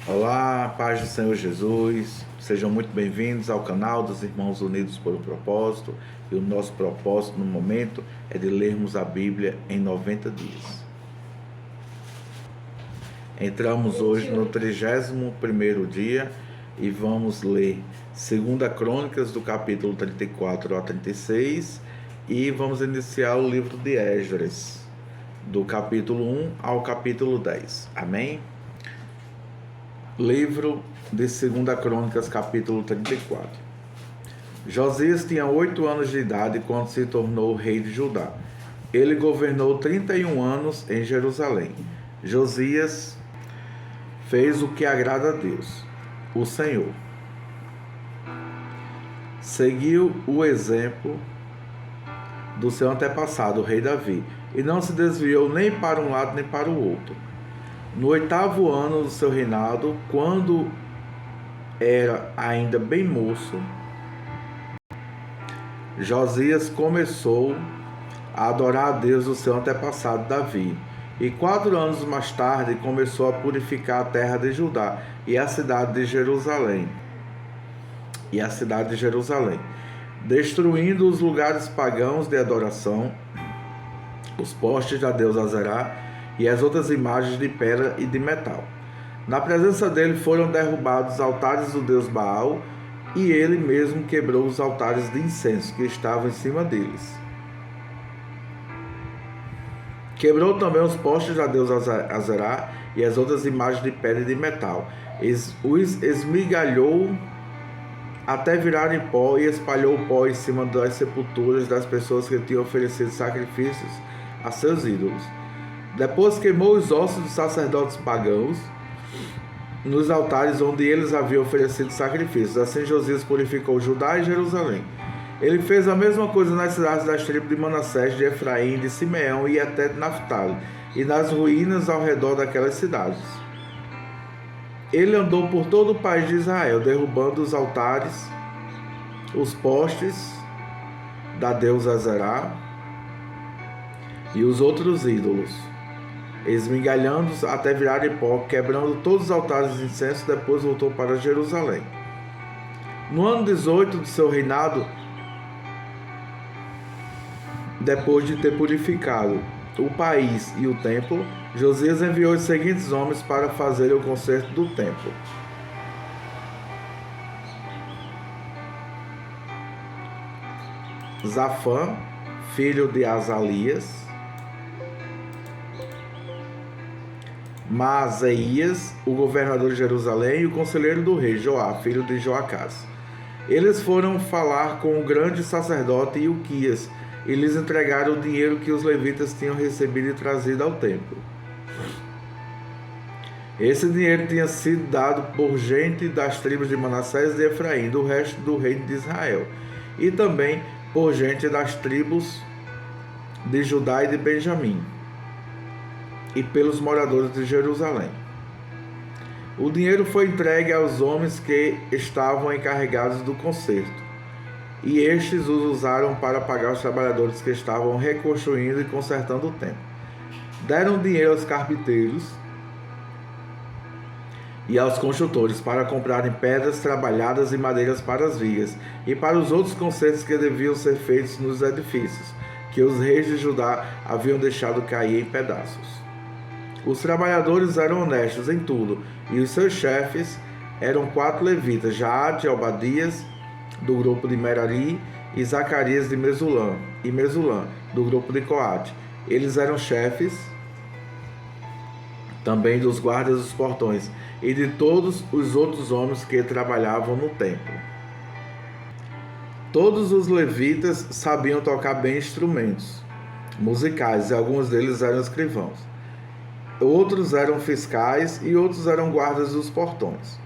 Olá, paz do Senhor Jesus, sejam muito bem-vindos ao canal dos Irmãos Unidos por um Propósito. E o nosso propósito no momento é de lermos a Bíblia em 90 dias. Entramos hoje no 31º dia e vamos ler 2 Crônicas do capítulo 34 a 36 e vamos iniciar o livro de Esdras, do capítulo 1 ao capítulo 10. Amém? Livro de 2 Crônicas, capítulo 34. Josias tinha 8 anos de idade quando se tornou rei de Judá. Ele governou 31 anos em Jerusalém. Josias fez o que agrada a Deus, o Senhor. Seguiu o exemplo do seu antepassado, o rei Davi, e não se desviou nem para um lado nem para o outro. No 8º ano do seu reinado, quando era ainda bem moço, Josias começou a adorar a Deus do seu antepassado Davi. E 4 anos mais tarde começou a purificar a terra de Judá e a cidade de Jerusalém. Destruindo os lugares pagãos de adoração, os postes da deusa Azerá e as outras imagens de pedra e de metal. Na presença dele foram derrubados os altares do deus Baal, e ele mesmo quebrou os altares de incenso que estavam em cima deles. Quebrou também os postes da deusa Azerá e as outras imagens de pedra e de metal. Os esmigalhou até virarem pó e espalhou o pó em cima das sepulturas das pessoas que tinham oferecido sacrifícios a seus ídolos. Depois queimou os ossos dos sacerdotes pagãos nos altares onde eles haviam oferecido sacrifícios. Assim Josias purificou Judá e Jerusalém. Ele fez a mesma coisa nas cidades das tribos de Manassés, de Efraim, de Simeão e até de Naftali, e nas ruínas ao redor daquelas cidades. Ele andou por todo o país de Israel, derrubando os altares, os postes da deusa Azerá e os outros ídolos, esmigalhando-os até virarem pó, quebrando todos os altares de incenso. Depois voltou para Jerusalém. No ano 18 do seu reinado, depois de ter purificado o país e o templo, Josias enviou os seguintes homens para fazer o conserto do templo: Zafã, filho de Azalias; Maazéias, o governador de Jerusalém, e o conselheiro do rei, Joá, filho de Joacás. Eles foram falar com o grande sacerdote Ilquias e lhes entregaram o dinheiro que os levitas tinham recebido e trazido ao templo. Esse dinheiro tinha sido dado por gente das tribos de Manassés e de Efraim, do resto do reino de Israel, e também por gente das tribos de Judá e de Benjamim, e pelos moradores de Jerusalém. O dinheiro foi entregue aos homens que estavam encarregados do conserto, e estes os usaram para pagar os trabalhadores que estavam reconstruindo e consertando o templo. Deram dinheiro aos carpinteiros e aos construtores para comprarem pedras trabalhadas e madeiras para as vigas e para os outros consertos que deviam ser feitos nos edifícios que os reis de Judá haviam deixado cair em pedaços. Os trabalhadores eram honestos em tudo, e os seus chefes eram 4 levitas: Jaade, Obadias, do grupo de Merari, e Zacarias de Mesulã, do grupo de Coate. Eles eram chefes também dos guardas dos portões e de todos os outros homens que trabalhavam no templo. Todos os levitas sabiam tocar bem instrumentos musicais, e alguns deles eram escrivãos. Outros eram fiscais e outros eram guardas dos portões.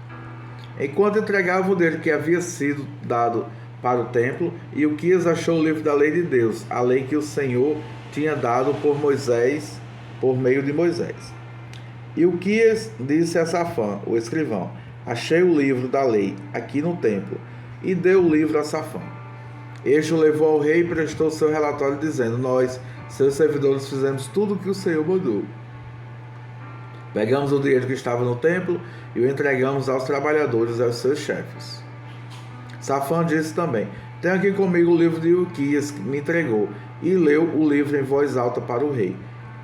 Enquanto entregavam o dinheiro que havia sido dado para o templo, Ilquias achou o livro da lei de Deus, a lei que o Senhor tinha dado por meio de Moisés. Ilquias disse a Safã, o escrivão: achei o livro da lei aqui no templo, e deu o livro a Safã. Este o levou ao rei e prestou seu relatório, dizendo: nós, seus servidores, fizemos tudo o que o Senhor mandou. Pegamos o dinheiro que estava no templo e o entregamos aos trabalhadores e aos seus chefes. Safã disse também: tenho aqui comigo o livro de Ilquias que me entregou, e leu o livro em voz alta para o rei.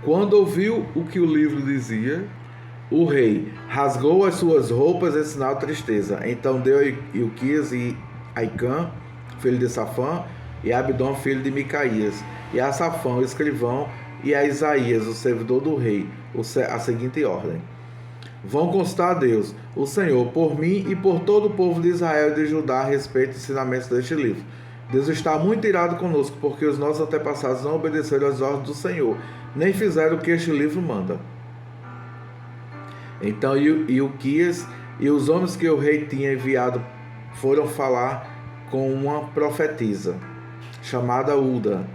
Quando ouviu o que o livro dizia, o rei rasgou as suas roupas em sinal de tristeza. Então deu a Ilquias e Aicã, filho de Safã, e a Abdom, filho de Micaías, e a Safã, o escrivão, e a Isaías, o servidor do rei, a seguinte ordem: vão constar a Deus, o Senhor, por mim e por todo o povo de Israel e de Judá a respeito dos ensinamentos deste livro. Deus está muito irado conosco, porque os nossos antepassados não obedeceram às ordens do Senhor, nem fizeram o que este livro manda. Então Ilquias e os homens que o rei tinha enviado foram falar com uma profetisa, chamada Uda,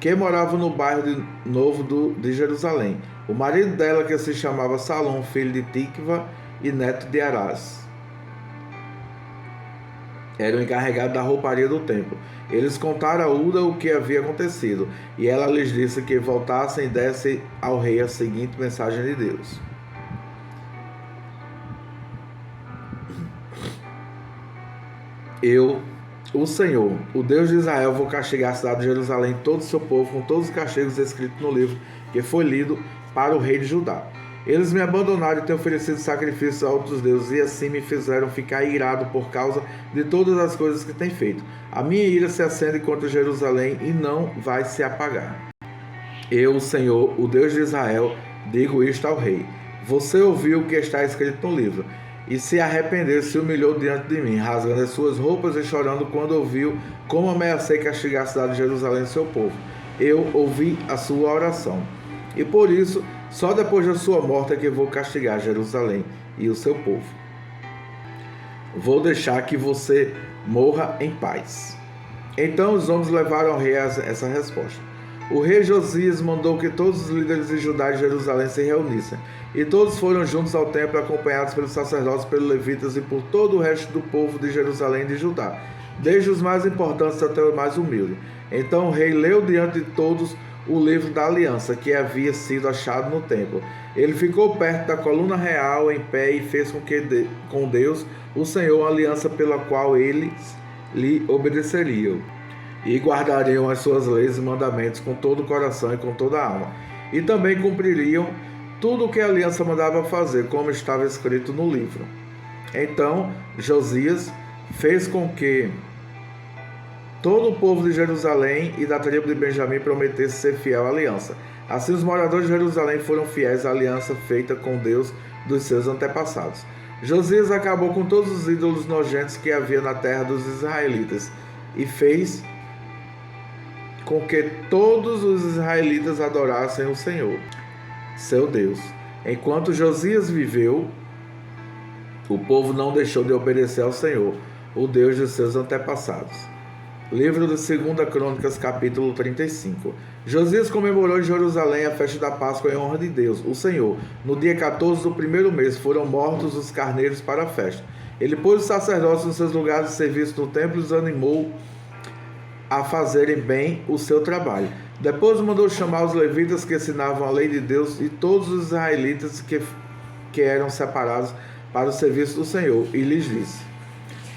que morava no bairro novo de Jerusalém. O marido dela, que se chamava Salom, filho de Tikva e neto de Arás, era o encarregado da rouparia do templo. Eles contaram a Uda o que havia acontecido, e ela lhes disse que voltassem e dessem ao rei a seguinte mensagem de Deus: eu, o Senhor, o Deus de Israel, vou castigar a cidade de Jerusalém e todo o seu povo com todos os castigos escritos no livro que foi lido para o rei de Judá. Eles me abandonaram e têm oferecido sacrifícios a outros deuses, e assim me fizeram ficar irado por causa de todas as coisas que têm feito. A minha ira se acende contra Jerusalém e não vai se apagar. Eu, o Senhor, o Deus de Israel, digo isto ao rei: você ouviu o que está escrito no livro, e se arrependeu, se humilhou diante de mim, rasgando as suas roupas e chorando quando ouviu como ameacei castigar a cidade de Jerusalém e seu povo. Eu ouvi a sua oração, e por isso, só depois da sua morte é que vou castigar Jerusalém e o seu povo. Vou deixar que você morra em paz. Então os homens levaram ao rei essa resposta. O rei Josias mandou que todos os líderes de Judá e Jerusalém se reunissem, e todos foram juntos ao templo, acompanhados pelos sacerdotes, pelos levitas e por todo o resto do povo de Jerusalém e de Judá, desde os mais importantes até os mais humildes. Então o rei leu diante de todos o livro da aliança que havia sido achado no templo. Ele ficou perto da coluna real em pé e fez com Deus, o Senhor, uma aliança pela qual eles lhe obedeceriam e guardariam as suas leis e mandamentos com todo o coração e com toda a alma, e também cumpririam tudo o que a aliança mandava fazer, como estava escrito no livro. Então Josias fez com que todo o povo de Jerusalém e da tribo de Benjamim prometesse ser fiel à aliança. Assim os moradores de Jerusalém foram fiéis à aliança feita com Deus dos seus antepassados. Josias acabou com todos os ídolos nojentos que havia na terra dos israelitas e fez com que todos os israelitas adorassem o Senhor, seu Deus. Enquanto Josias viveu, o povo não deixou de obedecer ao Senhor, o Deus de seus antepassados. Livro de 2 Crônicas, capítulo 35. Josias comemorou em Jerusalém a festa da Páscoa em honra de Deus, o Senhor. No dia 14 do primeiro mês foram mortos os carneiros para a festa. Ele pôs os sacerdotes nos seus lugares de serviço no templo e os animou a fazerem bem o seu trabalho. Depois mandou chamar os levitas que ensinavam a lei de Deus e todos os israelitas que eram separados para o serviço do Senhor, e lhes disse: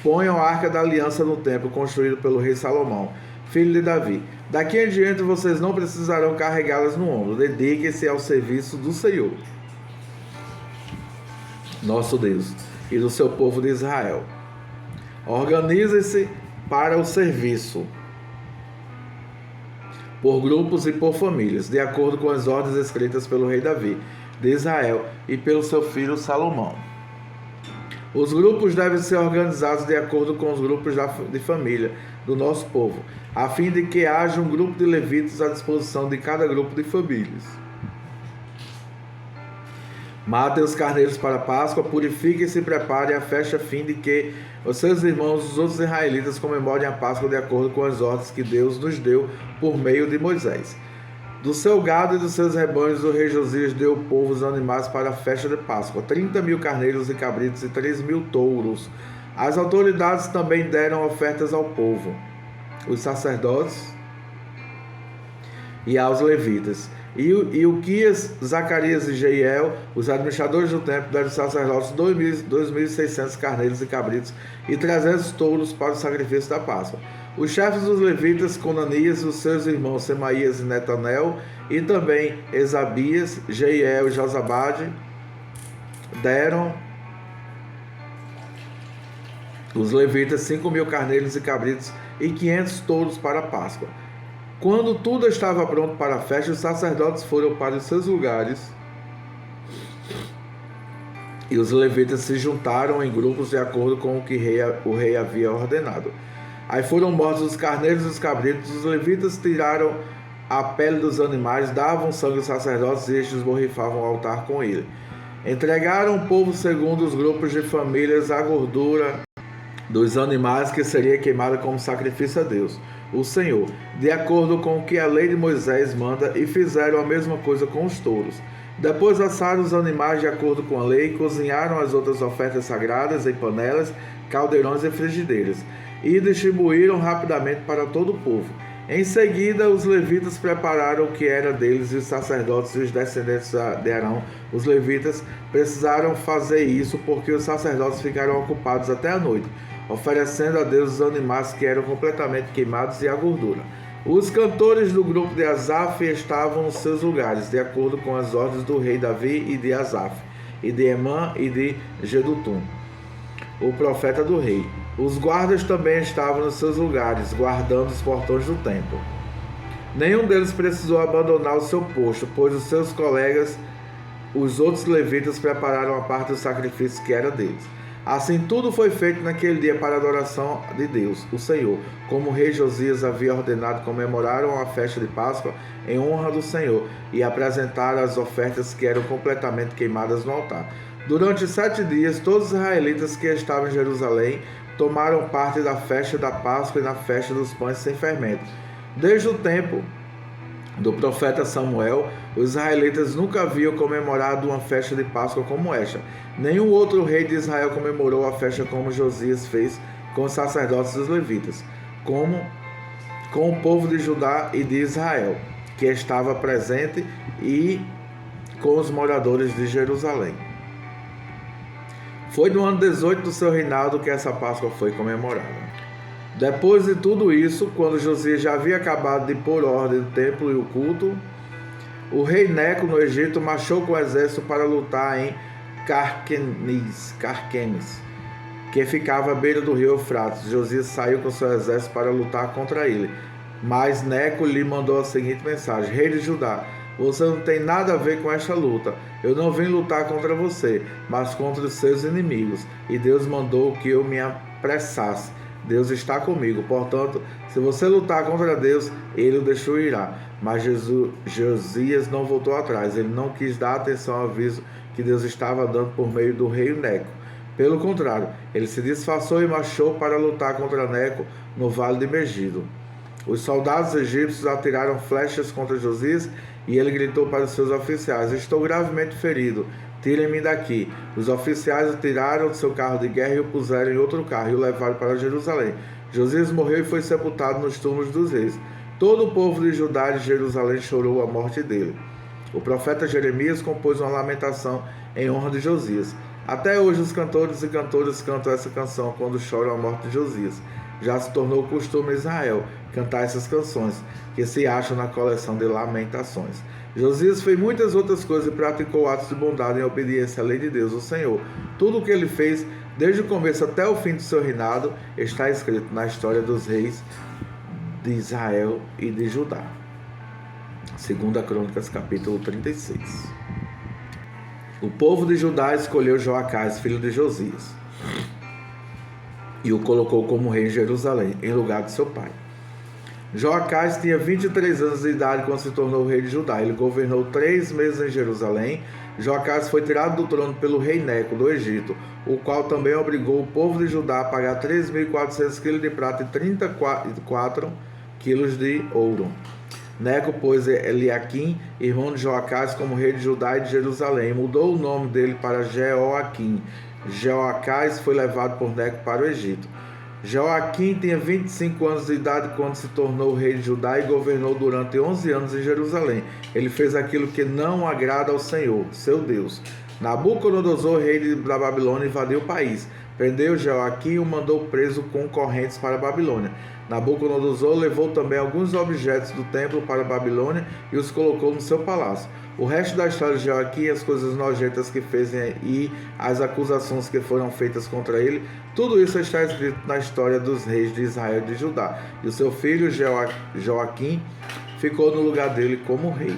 ponham a arca da aliança no templo construído pelo rei Salomão, filho de Davi. Daqui em diante vocês não precisarão carregá-las no ombro. Dediquem-se ao serviço do Senhor, nosso Deus, e do seu povo de Israel. Organizem-se para o serviço por grupos e por famílias, de acordo com as ordens escritas pelo rei Davi de Israel e pelo seu filho Salomão. Os grupos devem ser organizados de acordo com os grupos de família do nosso povo, a fim de que haja um grupo de levitas à disposição de cada grupo de famílias. Matem os carneiros para a Páscoa, purifiquem-se e preparem a festa, a fim de que os seus irmãos, os outros israelitas, comemorem a Páscoa de acordo com as ordens que Deus nos deu por meio de Moisés. Do seu gado e dos seus rebanhos, o rei Josias deu ao povo os animais para a festa de Páscoa, 30.000 carneiros e cabritos e 3.000 touros. As autoridades também deram ofertas ao povo, os sacerdotes e aos levitas. E Uquias, Zacarias e Jeiel, os administradores do templo, deram aos sacerdotes 2.600 carneiros e cabritos e 300 touros para o sacrifício da Páscoa. Os chefes dos levitas, Conanias, os seus irmãos Semaías e Netanel, e também Esabias, Jeiel e Josabade, deram os levitas 5.000 carneiros e cabritos e 500 touros para a Páscoa. Quando tudo estava pronto para a festa, os sacerdotes foram para os seus lugares e os levitas se juntaram em grupos de acordo com o que o rei havia ordenado. Aí foram mortos os carneiros e os cabritos. Os levitas tiraram a pele dos animais, davam sangue aos sacerdotes e estes borrifavam o altar com ele. Entregaram o povo segundo os grupos de famílias a gordura dos animais que seria queimada como sacrifício a Deus, o Senhor, de acordo com o que a lei de Moisés manda, e fizeram a mesma coisa com os touros. Depois assaram os animais de acordo com a lei, cozinharam as outras ofertas sagradas em panelas, caldeirões e frigideiras, e distribuíram rapidamente para todo o povo. Em seguida, os levitas prepararam o que era deles, e os sacerdotes e os descendentes de Arão, os levitas, precisaram fazer isso porque os sacerdotes ficaram ocupados até a noite, oferecendo a Deus os animais que eram completamente queimados e a gordura. Os cantores do grupo de Asaf estavam nos seus lugares, de acordo com as ordens do rei Davi e de Asaf, e de Emã e de Jedutum, o profeta do rei. Os guardas também estavam nos seus lugares, guardando os portões do templo. Nenhum deles precisou abandonar o seu posto, pois os seus colegas, os outros levitas, prepararam a parte do sacrifício que era deles. Assim tudo foi feito naquele dia para a adoração de Deus, o Senhor, como o rei Josias havia ordenado. Comemoraram a festa de Páscoa em honra do Senhor e apresentaram as ofertas que eram completamente queimadas no altar. Durante 7 dias, todos os israelitas que estavam em Jerusalém tomaram parte da festa da Páscoa e na festa dos pães sem fermento. Desde o tempo do profeta Samuel, os israelitas nunca haviam comemorado uma festa de Páscoa como esta. Nenhum outro rei de Israel comemorou a festa como Josias fez com os sacerdotes dos levitas, como com o povo de Judá e de Israel, que estava presente, e com os moradores de Jerusalém. Foi no ano 18 do seu reinado que essa Páscoa foi comemorada. Depois de tudo isso, quando Josias já havia acabado de pôr ordem no templo e o culto, o rei Neco, no Egito, marchou com o exército para lutar em Carquemis, que ficava à beira do rio Eufrates. Josias saiu com seu exército para lutar contra ele. Mas Neco lhe mandou a seguinte mensagem: Rei de Judá, você não tem nada a ver com esta luta. Eu não vim lutar contra você, mas contra os seus inimigos. E Deus mandou que eu me apressasse. Deus está comigo. Portanto, se você lutar contra Deus, ele o destruirá. Mas Josias não voltou atrás. Ele não quis dar atenção ao aviso que Deus estava dando por meio do rei Neco. Pelo contrário, ele se disfarçou e marchou para lutar contra Neco no vale de Megido. Os soldados egípcios atiraram flechas contra Josias e ele gritou para os seus oficiais: Estou gravemente ferido, tirem-me daqui. Os oficiais o tiraram do seu carro de guerra e o puseram em outro carro e o levaram para Jerusalém. Josias morreu e foi sepultado nos túmulos dos reis. Todo o povo de Judá e de Jerusalém chorou a morte dele. O profeta Jeremias compôs uma lamentação em honra de Josias. Até hoje os cantores e cantoras cantam essa canção quando choram a morte de Josias. Já se tornou costume em Israel cantar essas canções, que se acham na coleção de lamentações. Josias fez muitas outras coisas e praticou atos de bondade em obediência à lei de Deus, o Senhor. Tudo o que ele fez, desde o começo até o fim do seu reinado, está escrito na história dos reis de Israel e de Judá. 2 Crônicas, capítulo 36. O povo de Judá escolheu Joacás, filho de Josias, e o colocou como rei em Jerusalém, em lugar de seu pai. Joacás tinha 23 anos de idade quando se tornou rei de Judá. Ele governou 3 meses em Jerusalém. Joacás foi tirado do trono pelo rei Neco, do Egito, o qual também obrigou o povo de Judá a pagar 3.400 quilos de prata e 34 quilos de ouro. Neco pôs Eliaquim, irmão de Joacás, como rei de Judá e de Jerusalém, e mudou o nome dele para Jeoaquim. Joacás foi levado por Neco para o Egito. Joaquim tinha 25 anos de idade quando se tornou rei de Judá e governou durante 11 anos em Jerusalém. Ele fez aquilo que não agrada ao Senhor, seu Deus. Nabucodonosor, rei da Babilônia, invadiu o país. Prendeu Joaquim e o mandou preso com correntes para a Babilônia. Nabucodonosor levou também alguns objetos do templo para a Babilônia e os colocou no seu palácio. O resto da história de Joaquim, as coisas nojentas que fez e as acusações que foram feitas contra ele, tudo isso está escrito na história dos reis de Israel e de Judá. E o seu filho Joaquim ficou no lugar dele como rei.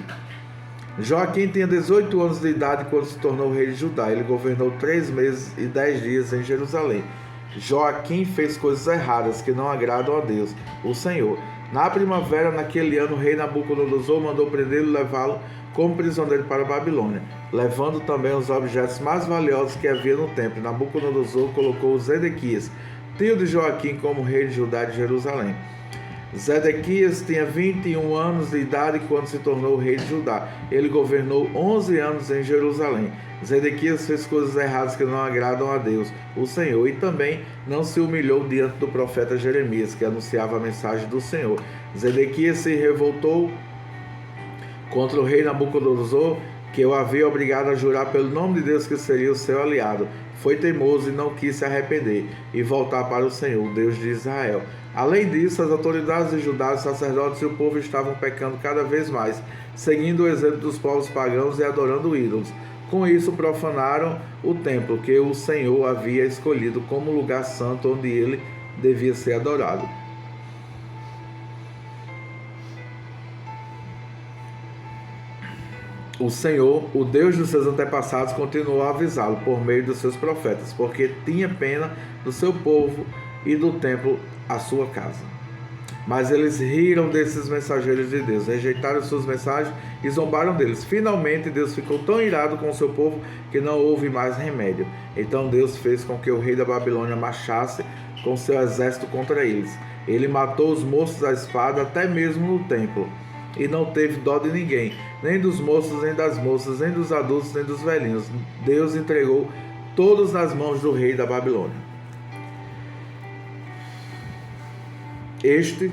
Joaquim tinha 18 anos de idade quando se tornou rei de Judá. Ele governou 3 meses e 10 dias em Jerusalém. Joaquim fez coisas erradas que não agradam a Deus, o Senhor. Na primavera, naquele ano, o rei Nabucodonosor mandou prendê-lo e levá-lo como prisioneiro para a Babilônia, levando também os objetos mais valiosos que havia no templo. Nabucodonosor colocou Zedequias, tio de Joaquim, como rei de Judá e de Jerusalém. Zedequias tinha 21 anos de idade quando se tornou rei de Judá. Ele governou 11 anos em Jerusalém. Zedequias fez coisas erradas que não agradam a Deus, o Senhor, e também não se humilhou diante do profeta Jeremias, que anunciava a mensagem do Senhor. Zedequias se revoltou contra o rei Nabucodonosor, que o havia obrigado a jurar pelo nome de Deus que seria o seu aliado. Foi teimoso e não quis se arrepender e voltar para o Senhor, Deus de Israel. Além disso, as autoridades de Judá, os sacerdotes e o povo estavam pecando cada vez mais, seguindo o exemplo dos povos pagãos e adorando ídolos. Com isso, profanaram o templo que o Senhor havia escolhido como lugar santo onde ele devia ser adorado. O Senhor, o Deus dos seus antepassados, continuou a avisá-lo por meio dos seus profetas, porque tinha pena do seu povo e do templo, a sua casa. Mas eles riram desses mensageiros de Deus, rejeitaram suas mensagens e zombaram deles. Finalmente, Deus ficou tão irado com o seu povo que não houve mais remédio. Então Deus fez com que o rei da Babilônia marchasse com seu exército contra eles. Ele matou os moços à espada, até mesmo no templo, e não teve dó de ninguém, nem dos moços, nem das moças, nem dos adultos, nem dos velhinhos. Deus entregou todos nas mãos do rei da Babilônia. Este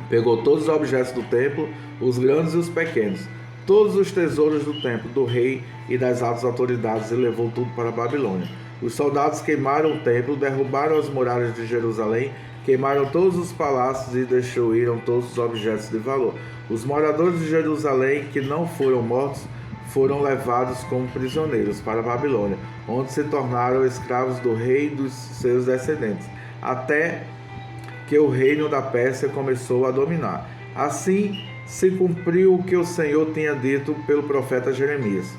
pegou todos os objetos do templo, os grandes e os pequenos, todos os tesouros do templo, do rei e das altas autoridades, e levou tudo para a Babilônia. Os soldados queimaram o templo, derrubaram as muralhas de Jerusalém, queimaram todos os palácios e destruíram todos os objetos de valor. Os moradores de Jerusalém que não foram mortos foram levados como prisioneiros para a Babilônia, onde se tornaram escravos do rei e dos seus descendentes, até que o reino da Pérsia começou a dominar. Assim se cumpriu o que o Senhor tinha dito pelo profeta Jeremias.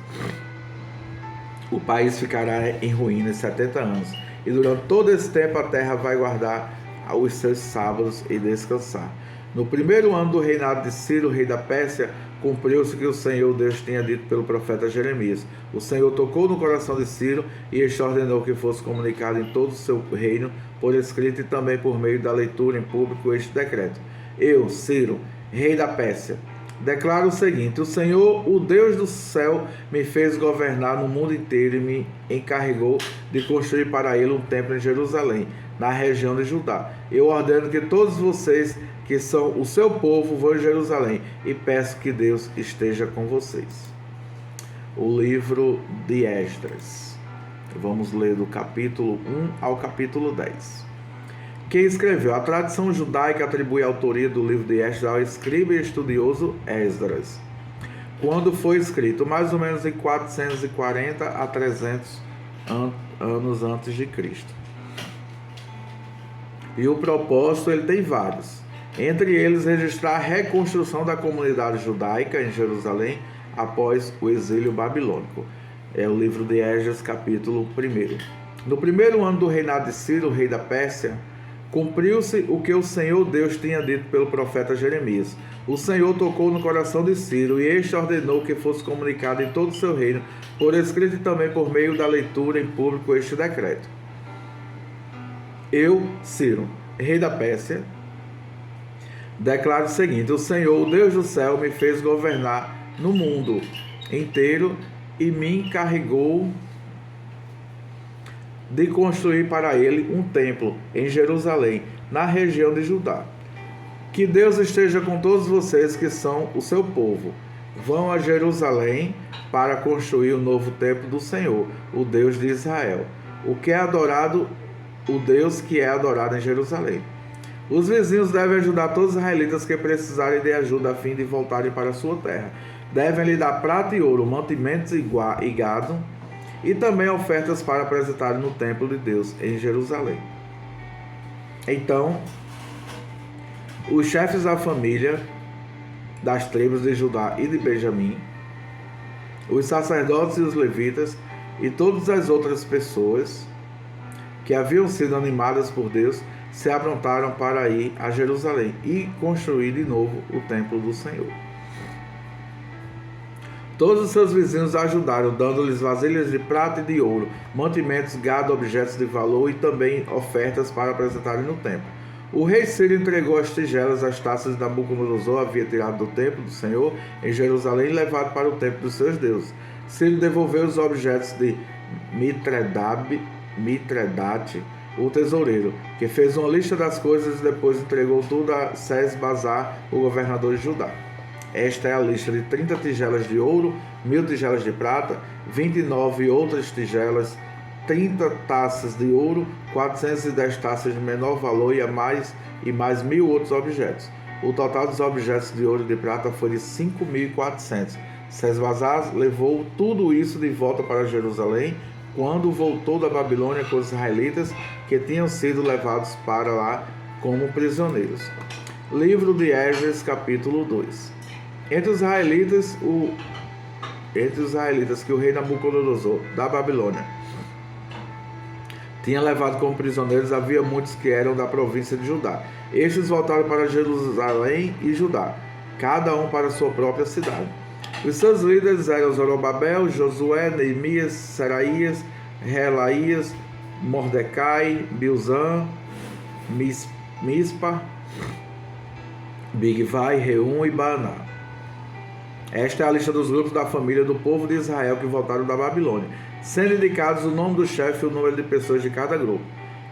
O país ficará em ruínas 70 anos, e durante todo esse tempo a terra vai guardar os seus sábados e descansar. No primeiro ano do reinado de Ciro, rei da Pérsia, cumpriu-se o que o Senhor Deus tinha dito pelo profeta Jeremias. O Senhor tocou no coração de Ciro e este ordenou que fosse comunicado em todo o seu reino, por escrito e também por meio da leitura em público, este decreto. Eu, Ciro, rei da Pérsia, declaro o seguinte: o Senhor, o Deus do céu, me fez governar no mundo inteiro e me encarregou de construir para ele um templo em Jerusalém, na região de Judá. Eu ordeno que todos vocês que são o seu povo vão a Jerusalém e peço que Deus esteja com vocês. O livro de Esdras. Vamos ler do capítulo 1 ao capítulo 10. Quem escreveu? A tradição judaica atribui a autoria do livro de Esdras ao escriba e estudioso Esdras, quando foi escrito mais ou menos em 440 a 300 anos antes de Cristo. E o propósito ele tem vários. Entre eles, registrar a reconstrução da comunidade judaica em Jerusalém após o exílio babilônico. É o livro de Esdras, capítulo 1. No primeiro ano do reinado de Ciro, rei da Pérsia, cumpriu-se o que o Senhor Deus tinha dito pelo profeta Jeremias. O Senhor tocou no coração de Ciro e este ordenou que fosse comunicado em todo o seu reino, por escrito e também por meio da leitura em público, este decreto. Eu, Ciro, rei da Pérsia, declaro o seguinte: o Senhor, o Deus do céu, me fez governar no mundo inteiro e me encarregou de construir para ele um templo em Jerusalém, na região de Judá. Que Deus esteja com todos vocês que são o seu povo. Vão a Jerusalém para construir o novo templo do Senhor, o Deus de Israel, o Deus que é adorado em Jerusalém. Os vizinhos devem ajudar todos os israelitas que precisarem de ajuda a fim de voltarem para a sua terra. Devem lhe dar prata e ouro, mantimentos e gado, e também ofertas para apresentarem no templo de Deus em Jerusalém. Então, os chefes da família das tribos de Judá e de Benjamim, os sacerdotes e os levitas e todas as outras pessoas que haviam sido animadas por Deus se aprontaram para ir a Jerusalém e construir de novo o templo do Senhor. Todos os seus vizinhos ajudaram, dando-lhes vasilhas de prata e de ouro, mantimentos, gado, objetos de valor e também ofertas para apresentarem no templo. O rei Ciro entregou as tigelas, as taças de Nabucodonosor havia tirado do templo do Senhor em Jerusalém e levado para o templo dos seus deuses. Ciro devolveu os objetos de Mitredate, o tesoureiro, que fez uma lista das coisas e depois entregou tudo a Sesbazar, o governador de Judá. Esta é a lista de 30 tigelas de ouro, 1000 tigelas de prata, 29 outras tigelas, 30 taças de ouro, 410 taças de menor valor e mais 1000 outros objetos. O total dos objetos de ouro e de prata foi de 5.400. Sesbazar levou tudo isso de volta para Jerusalém quando voltou da Babilônia com os israelitas que tinham sido levados para lá como prisioneiros. Livro de Esdras, capítulo 2. Entre os israelitas que o rei Nabucodonosor da Babilônia tinha levado como prisioneiros, havia muitos que eram da província de Judá. Estes voltaram para Jerusalém e Judá, cada um para sua própria cidade. Os seus líderes eram Zorobabel, Josué, Neemias, Seraías, Relaías, Mordecai, Bilzan, Mispa, Bigvai, Reum e Baaná. Esta é a lista dos grupos da família do povo de Israel que voltaram da Babilônia, sendo indicados o nome do chefe e o número de pessoas de cada grupo.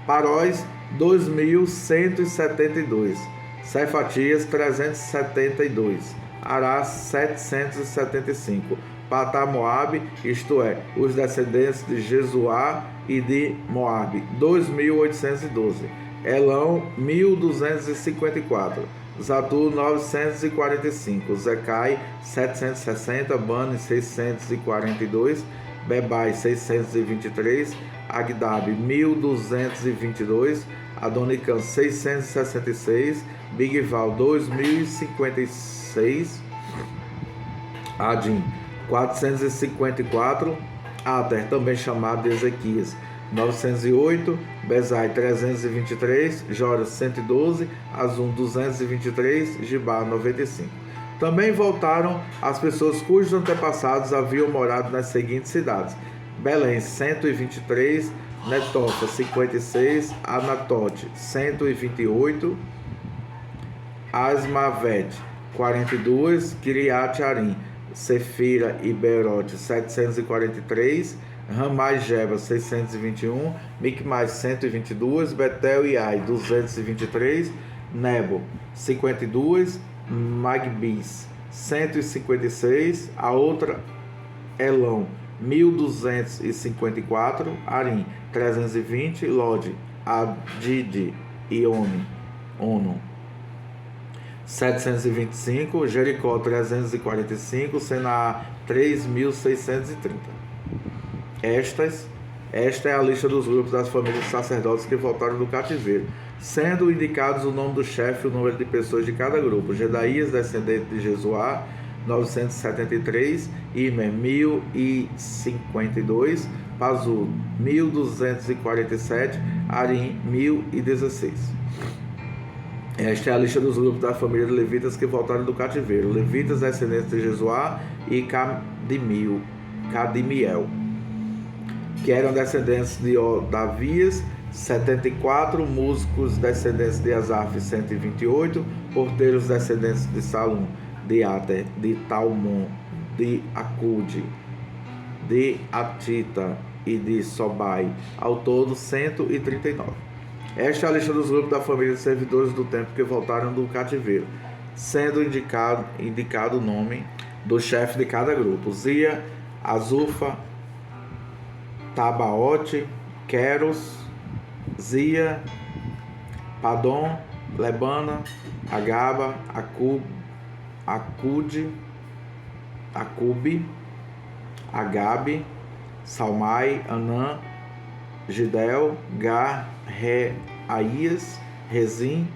Paróis, 2.172. Cefatias, 372. Arás, 775. Patá, Moabe, isto é, os descendentes de Jesuá e de Moabe, 2.812. Elão, 1.254. Zatu, 945. Zecai, 760. Bani, 642. Bebai, 623. Agdab, 1222. Adonicam, 666. Bigval, 2056. Adim, 454. Ater, também chamado de Ezequias, 908. Bezai, 323. Joras, 112. Azum, 223. Gibá, 95. Também voltaram as pessoas cujos antepassados haviam morado nas seguintes cidades: Belém, 123. Netofa, 56. Anatote, 128. Asmavet, 42. Kiriat Arim, Sefira e Beerote, 743. Ramai Geba, 621. Micmais, 122. Betel e Ai, 223. Nebo, 52. Magbis, 156. A outra Elão, 1254. Arim, 320. Lode, Adide e Ono, 725. Jericó, 345. Senaá, 3630. Esta é a lista dos grupos das famílias de sacerdotes que voltaram do cativeiro, sendo indicados o nome do chefe e o número de pessoas de cada grupo: Gedaías, descendente de Jesuá, 973. Imer, 1052. Pazur, 1247. Arim, 1016. Esta é a lista dos grupos da família de levitas que voltaram do cativeiro: levitas, descendentes de Jesuá e Cadimiel, que eram descendentes de Odavias, 74. Músicos, descendentes de Asaf, 128. Porteiros, descendentes de Salum, de Ater, de Talmon, de Acude, de Atita e de Sobai, ao todo 139. Esta é a lista dos grupos da família de servidores do templo que voltaram do cativeiro, sendo indicado o nome do chefe de cada grupo: Zia, Azufa, Tabaote, Queros, Zia, Padom, Lebana, Agaba, Acude, Acube, Agabe, Salmai, Anã, Gidel, Gar, Reaías, Rezim,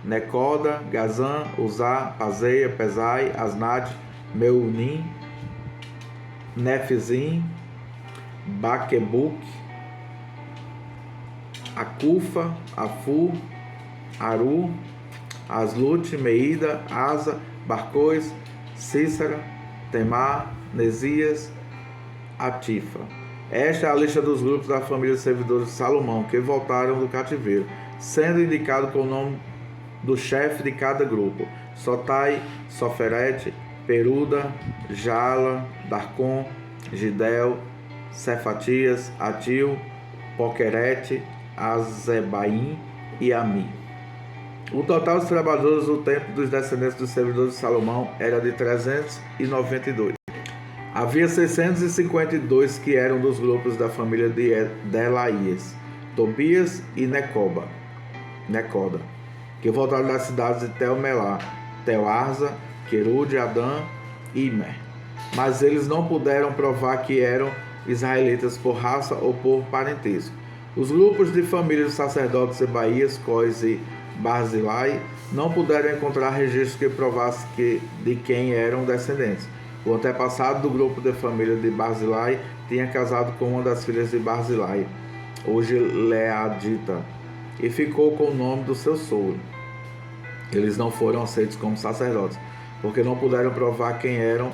Necoda, Gazã, Uzá, Pazeia, Pesai, Asnad, Meunim, Nefizim, Baquebuc, Acufa, Afu, Aru, Aslute, Meida, Asa, Barcois, Cícera, Temar, Nesias, Atifa. Esta é a lista dos grupos da família de servidores de Salomão que voltaram do cativeiro, sendo indicado com o nome do chefe de cada grupo: Sotai, Soferete, Peruda, Jala, Darcon, Gidel, Cefatias, Atil, Poquerete, Azebaim e Ami. O total dos trabalhadores do templo dos descendentes dos servidores de Salomão era de 392. Havia 652 que eram dos grupos da família de Delaías, Tobias e Necoda, que voltaram das cidades de Tel-Melá, Tel-Arza, Querude, Adã e Imer. Mas eles não puderam provar que eram israelitas por raça ou por parentesco. Os grupos de famílias de sacerdotes Ebaías, Cós e Barzilai não puderam encontrar registros que provassem de quem eram descendentes. O antepassado do grupo de família de Barzilai tinha casado com uma das filhas de Barzilai, hoje Leadita, e ficou com o nome do seu sogro. Eles não foram aceitos como sacerdotes, porque não puderam provar quem eram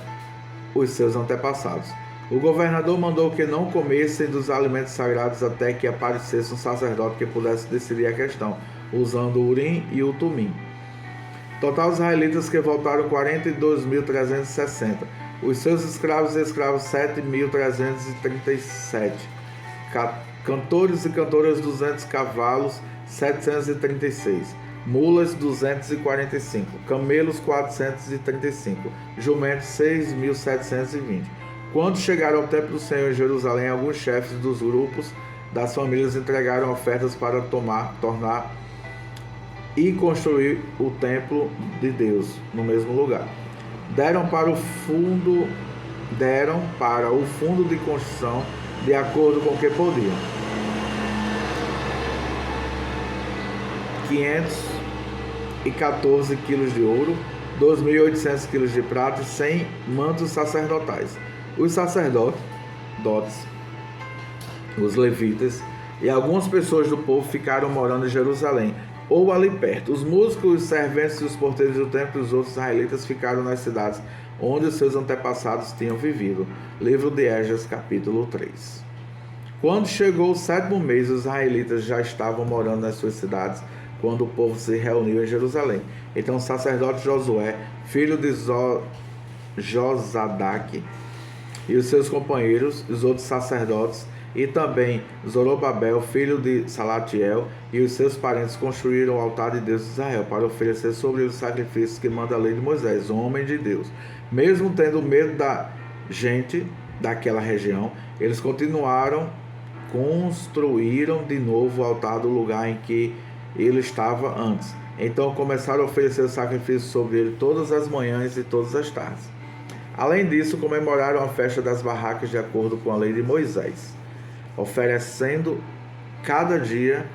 os seus antepassados. O governador mandou que não comessem dos alimentos sagrados até que aparecesse um sacerdote que pudesse decidir a questão, usando o Urim e o Tumim. Total israelitas que voltaram 42.360. Os seus escravos e escravos 7.337. Cantores e cantoras 200 cavalos 736. Mulas 245. Camelos 435. Jumentos 6.720. Quando chegaram ao templo do Senhor em Jerusalém, alguns chefes dos grupos das famílias entregaram ofertas para tornar e construir o templo de Deus no mesmo lugar. Deram para o fundo de construção de acordo com o que podiam. 514 quilos de ouro, 2.800 quilos de prata e 100 mantos sacerdotais. Os sacerdotes, os levitas e algumas pessoas do povo ficaram morando em Jerusalém ou ali perto. Os músicos, os serventes e os porteiros do templo e os outros israelitas ficaram nas cidades onde os seus antepassados tinham vivido. Livro de Esdras, capítulo 3. Quando chegou o 7º mês, os israelitas já estavam morando nas suas cidades, quando o povo se reuniu em Jerusalém. Então o sacerdote Josué, filho de Josadaque, e os seus companheiros, os outros sacerdotes, e também Zorobabel, filho de Salatiel, e os seus parentes construíram o altar de Deus de Israel para oferecer sobre os sacrifícios que manda a lei de Moisés, homem de Deus. Mesmo tendo medo da gente daquela região, eles construíram de novo o altar do lugar em que ele estava antes. Então começaram a oferecer o sacrifício sobre ele todas as manhãs e todas as tardes. Além disso, comemoraram a festa das barracas de acordo com a lei de Moisés, oferecendo cada dia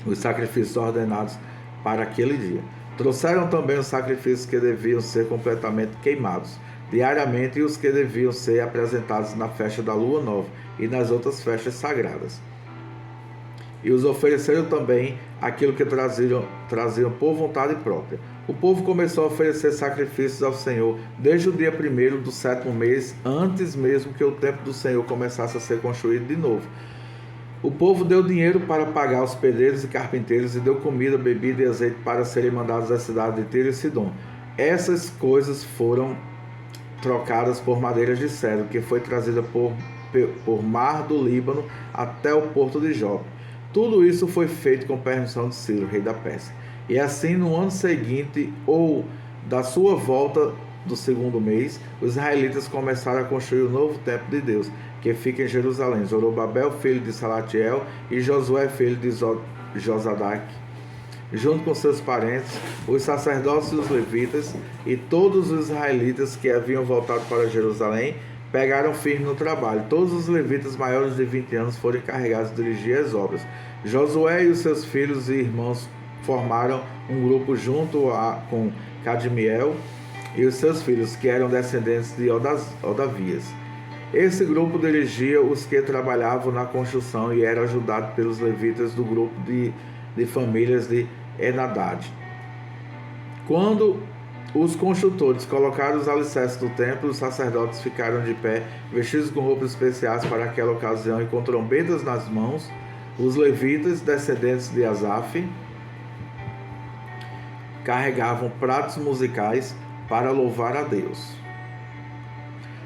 os sacrifícios ordenados para aquele dia. Trouxeram também os sacrifícios que deviam ser completamente queimados diariamente e os que deviam ser apresentados na festa da lua nova e nas outras festas sagradas. E os ofereceram também aquilo que traziam por vontade própria. O povo começou a oferecer sacrifícios ao Senhor desde o dia 1º do 7º mês, antes mesmo que o templo do Senhor começasse a ser construído de novo. O povo deu dinheiro para pagar os pedreiros e carpinteiros e deu comida, bebida e azeite para serem mandados da cidade de Tiro e Sidom. Essas coisas foram trocadas por madeiras de cedro, que foi trazida por por mar do Líbano até o porto de Jope. Tudo isso foi feito com permissão de Ciro, rei da Pérsia. E assim, no ano seguinte, ou da sua volta do segundo mês, os israelitas começaram a construir o novo templo de Deus, que fica em Jerusalém. Zorobabel, filho de Salatiel, e Josué, filho de Josadac, junto com seus parentes, os sacerdotes e os levitas, e todos os israelitas que haviam voltado para Jerusalém, pegaram firme no trabalho. Todos os levitas maiores de 20 anos foram encarregados de dirigir as obras. Josué e os seus filhos e irmãos formaram um grupo junto com Cadmiel e os seus filhos, que eram descendentes de Odavias. Esse grupo dirigia os que trabalhavam na construção e era ajudado pelos levitas do grupo de famílias de Enadad. Quando os construtores colocaram os alicerces do templo, os sacerdotes ficaram de pé, vestidos com roupas especiais para aquela ocasião e com trombetas nas mãos. Os levitas, descendentes de Asaf, carregavam pratos musicais para louvar a Deus,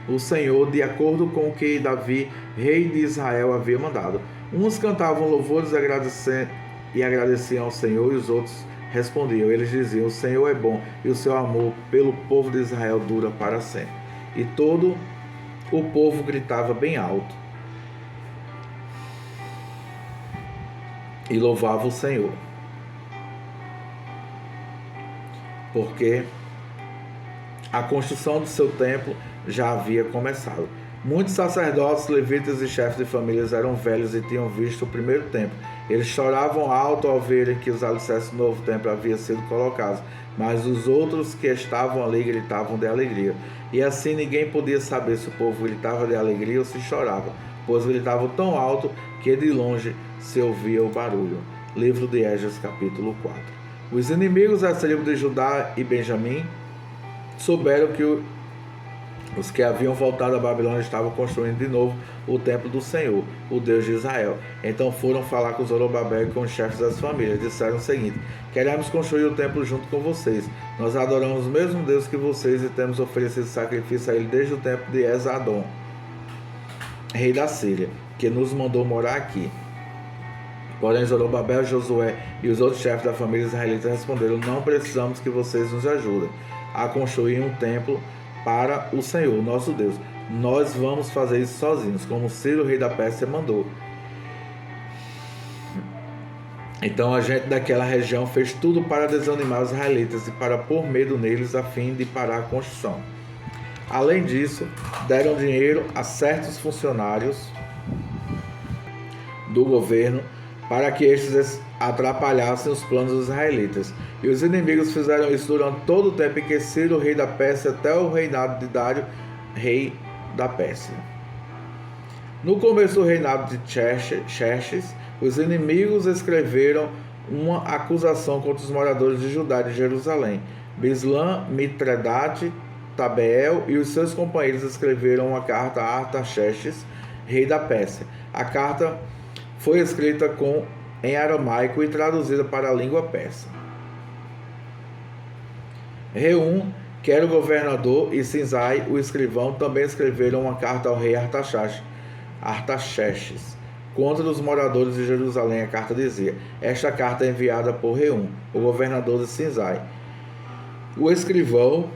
o Senhor, de acordo com o que Davi, rei de Israel, havia mandado. Uns cantavam louvores e agradeciam ao Senhor, e os outros respondiam. Eles diziam: o Senhor é bom, e o seu amor pelo povo de Israel dura para sempre. E todo o povo gritava bem alto e louvava o Senhor, porque a construção do seu templo já havia começado. Muitos sacerdotes, levitas e chefes de famílias eram velhos e tinham visto o primeiro templo. Eles choravam alto ao verem que os alicerces do novo templo haviam sido colocados, mas os outros que estavam ali gritavam de alegria. E assim ninguém podia saber se o povo gritava de alegria ou se chorava, pois gritavam tão alto que de longe se ouvia o barulho. Livro de Esdras, capítulo 4. Os inimigos das tribos de Judá e Benjamim souberam que os que haviam voltado à Babilônia estavam construindo de novo o templo do Senhor, o Deus de Israel. Então foram falar com Zorobabel e com os chefes das famílias. Disseram o seguinte: queremos construir o templo junto com vocês. Nós adoramos o mesmo Deus que vocês e temos oferecido sacrifício a ele desde o tempo de Esadom, rei da Síria, que nos mandou morar aqui. Porém, Zorobabel, Josué e os outros chefes da família israelita responderam: não precisamos que vocês nos ajudem a construir um templo para o Senhor, nosso Deus. Nós vamos fazer isso sozinhos, como Ciro, rei da Pérsia, mandou. Então a gente daquela região fez tudo para desanimar os israelitas e para pôr medo neles a fim de parar a construção. Além disso, deram dinheiro a certos funcionários do governo para que estes atrapalhassem os planos dos israelitas. E os inimigos fizeram isso durante todo o tempo em que Ciro, rei da Pérsia, até o reinado de Dário, rei da Pérsia. No começo do reinado de Xerxes, os inimigos escreveram uma acusação contra os moradores de Judá e de Jerusalém. Bislã, Mitredate, Tabeel e os seus companheiros escreveram uma carta a Artaxerxes, rei da Pérsia. A carta foi escrita em aramaico e traduzida para a língua persa. Reum, que era o governador, e Sinzai, o escrivão, também escreveram uma carta ao rei Artaxerxes contra os moradores de Jerusalém. A carta dizia: esta carta é enviada por Reum, o governador de Sinzai. O escrivão,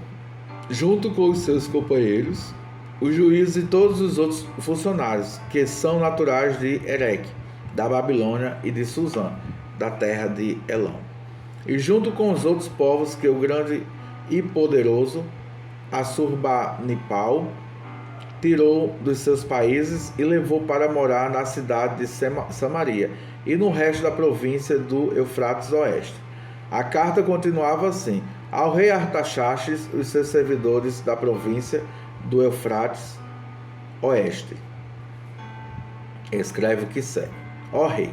junto com os seus companheiros, os juízes e todos os outros funcionários, que são naturais de Ereque, da Babilônia, e de Suzã, da terra de Elão. E junto com os outros povos que o grande e poderoso Assurbanipal tirou dos seus países e levou para morar na cidade de Samaria e no resto da província do Eufrates Oeste. A carta continuava assim: ao rei Artaxerxes, os seus servidores da província do Eufrates Oeste. Escreve o que segue: ó rei,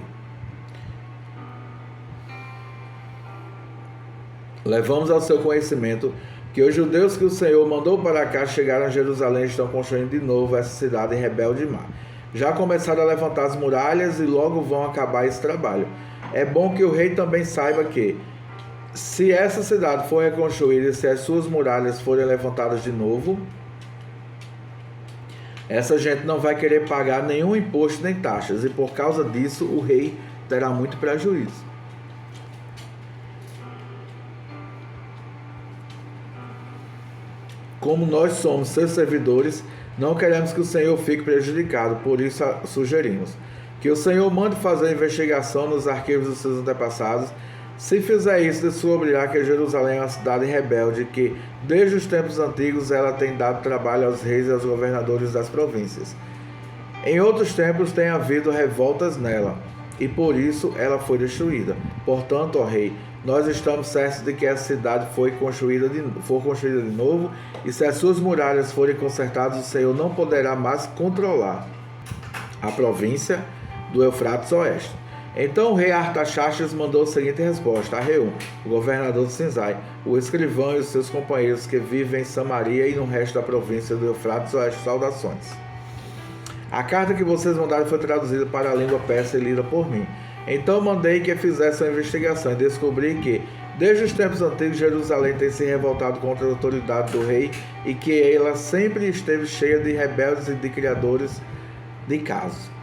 levamos ao seu conhecimento que os judeus que o Senhor mandou para cá chegaram a Jerusalém e estão construindo de novo essa cidade rebelde e má. Já começaram a levantar as muralhas e logo vão acabar esse trabalho. É bom que o rei também saiba que, se essa cidade for reconstruída e se as suas muralhas forem levantadas de novo, Essa gente não vai querer pagar nenhum imposto nem taxas, e por causa disso o rei terá muito prejuízo. Como nós somos seus servidores, não queremos que o Senhor fique prejudicado, por isso sugerimos que o Senhor mande fazer a investigação nos arquivos dos seus antepassados. Se fizer isso, descobrirá que Jerusalém é uma cidade rebelde, que desde os tempos antigos ela tem dado trabalho aos reis e aos governadores das províncias. Em outros tempos tem havido revoltas nela, e por isso ela foi destruída. Portanto, ó rei, nós estamos certos de que essa cidade for construída de novo, e se as suas muralhas forem consertadas, o Senhor não poderá mais controlar a província do Eufrates Oeste. Então o rei Artaxerxes mandou a seguinte resposta a Reum, o governador de Sinzai, o escrivão e os seus companheiros que vivem em Samaria e no resto da província do Eufrates Oeste. Saudações. A carta que vocês mandaram foi traduzida para a língua persa e lida por mim. Então mandei que fizesse uma investigação e descobri que, desde os tempos antigos, Jerusalém tem se revoltado contra a autoridade do rei e que ela sempre esteve cheia de rebeldes e de criadores de casos.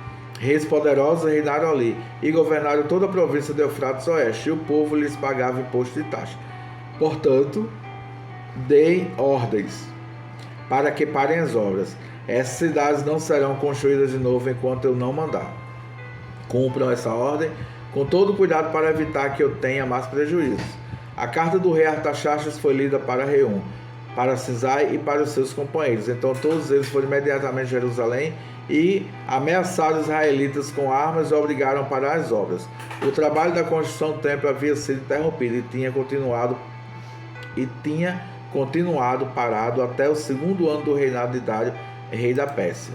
Reis poderosos reinaram ali e governaram toda a província do Eufrates Oeste, e o povo lhes pagava imposto de taxa. Portanto, deem ordens para que parem as obras. Essas cidades não serão construídas de novo enquanto eu não mandar. Cumpram essa ordem com todo cuidado para evitar que eu tenha mais prejuízos. A carta do rei Artaxerxes foi lida para Reum, para Sinzai e para os seus companheiros. Então todos eles foram imediatamente a Jerusalém e ameaçaram os israelitas com armas e obrigaram a parar as obras. O trabalho da construção do templo havia sido interrompido e tinha continuado parado até o segundo ano do reinado de Dário, rei da Pérsia.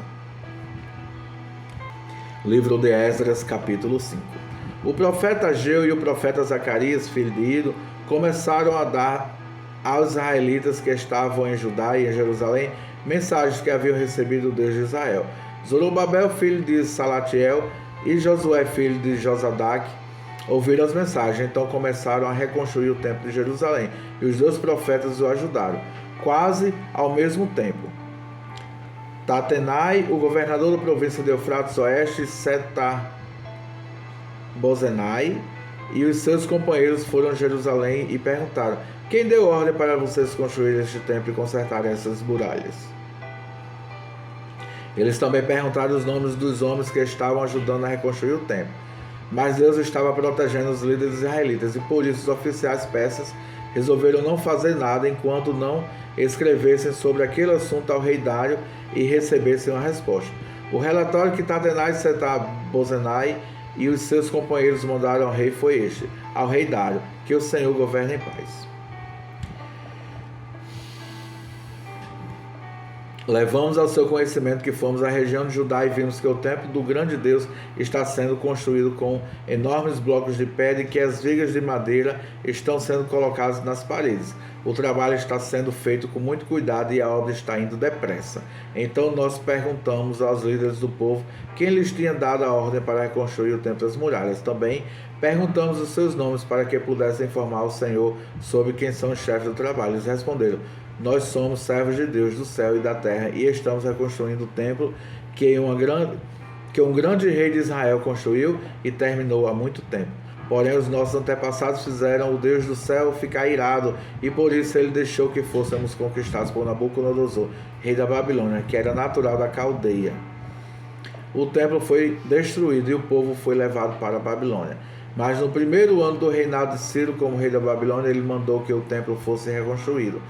Livro de Esdras, capítulo 5. O profeta Ageu e o profeta Zacarias, filho de Ido, começaram a dar aos israelitas que estavam em Judá e em Jerusalém mensagens que haviam recebido do Deus de Israel. Zorobabel, filho de Salatiel, e Josué, filho de Josadaque, ouviram as mensagens. Então começaram a reconstruir o templo de Jerusalém, e os dois profetas o ajudaram, quase ao mesmo tempo. Tatenai, o governador da província de Eufrates Oeste, Setar-Bozenai, e os seus companheiros foram a Jerusalém e perguntaram: quem deu ordem para vocês construir este templo e consertar essas muralhas? Eles também perguntaram os nomes dos homens que estavam ajudando a reconstruir o templo. Mas Deus estava protegendo os líderes israelitas, e por isso os oficiais persas resolveram não fazer nada enquanto não escrevessem sobre aquele assunto ao rei Dário e recebessem uma resposta. O relatório que Tatenai, Setar-Bozenai e os seus companheiros mandaram ao rei foi este: ao rei Dário, que o Senhor governe em paz. Levamos ao seu conhecimento que fomos à região de Judá e vimos que o templo do grande Deus está sendo construído com enormes blocos de pedra e que as vigas de madeira estão sendo colocadas nas paredes. O trabalho está sendo feito com muito cuidado e a obra está indo depressa. Então nós perguntamos aos líderes do povo quem lhes tinha dado a ordem para reconstruir o templo das muralhas. Também perguntamos os seus nomes para que pudessem informar o Senhor sobre quem são os chefes do trabalho. Eles responderam: nós somos servos de Deus do céu e da terra e estamos reconstruindo o templo que um grande rei de Israel construiu e terminou há muito tempo. Porém, os nossos antepassados fizeram o Deus do céu ficar irado, e por isso ele deixou que fôssemos conquistados por Nabucodonosor, rei da Babilônia, que era natural da Caldeia. O templo foi destruído e o povo foi levado para a Babilônia. Mas no primeiro ano do reinado de Ciro como rei da Babilônia, ele mandou que o templo fosse reconstruído.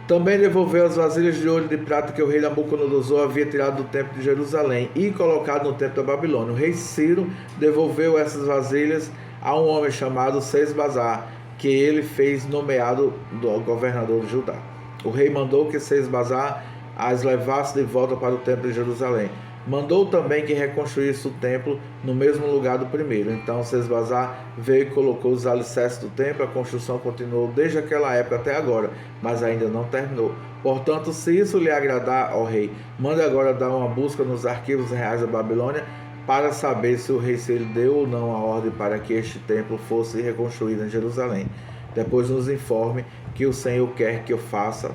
Também devolveu as vasilhas de ouro e de prata que o rei Nabucodonosor havia tirado do templo de Jerusalém e colocado no templo da Babilônia. O rei Ciro devolveu essas vasilhas a um homem chamado Sesbazar, que ele fez nomeado do governador de Judá. O rei mandou que Sesbazar as levasse de volta para o templo de Jerusalém. Mandou também que reconstruísse o templo no mesmo lugar do primeiro. Então Sesbazar veio e colocou os alicerces do templo. A construção continuou desde aquela época até agora, mas ainda não terminou. Portanto, se isso lhe agradar ao rei, mande agora dar uma busca nos arquivos reais da Babilônia para saber se o rei Ciro deu ou não a ordem para que este templo fosse reconstruído em Jerusalém. Depois nos informe que o Senhor quer que eu faça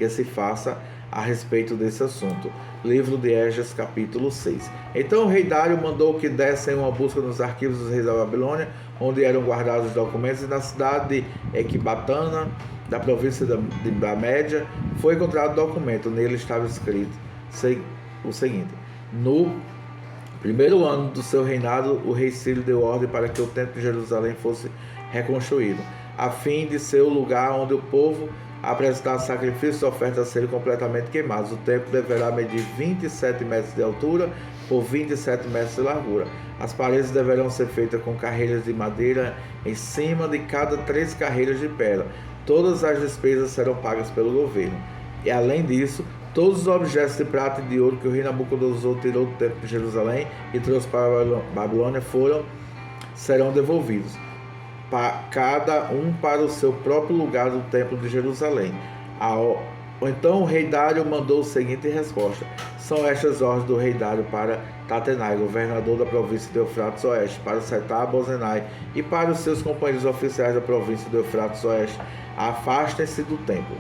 que se faça a respeito desse assunto. Livro de Esdras, capítulo 6. Então o rei Dário mandou que dessem uma busca nos arquivos dos reis da Babilônia, onde eram guardados os documentos, e na cidade de Ecbatana, da província da Média, foi encontrado documento. Nele estava escrito o seguinte: no primeiro ano do seu reinado, o rei Ciro deu ordem para que o templo de Jerusalém fosse reconstruído, a fim de ser o lugar onde o povo apresentar sacrifícios e ofertas a serem completamente queimados. O templo deverá medir 27 metros de altura por 27 metros de largura. As paredes deverão ser feitas com carreiras de madeira em cima de cada 3 carreiras de pedra. Todas as despesas serão pagas pelo governo. E além disso, todos os objetos de prata e de ouro que o rei Nabucodonosor tirou do templo de Jerusalém e trouxe para a Babilônia serão devolvidos, cada um para o seu próprio lugar do templo de Jerusalém. Então o rei Dário mandou a seguinte resposta: são estas ordens do rei Dário para Tatenai, governador da província de Eufrates Oeste, para Setar-Bozenai e para os seus companheiros oficiais da província de Eufrates Oeste: afastem-se do templo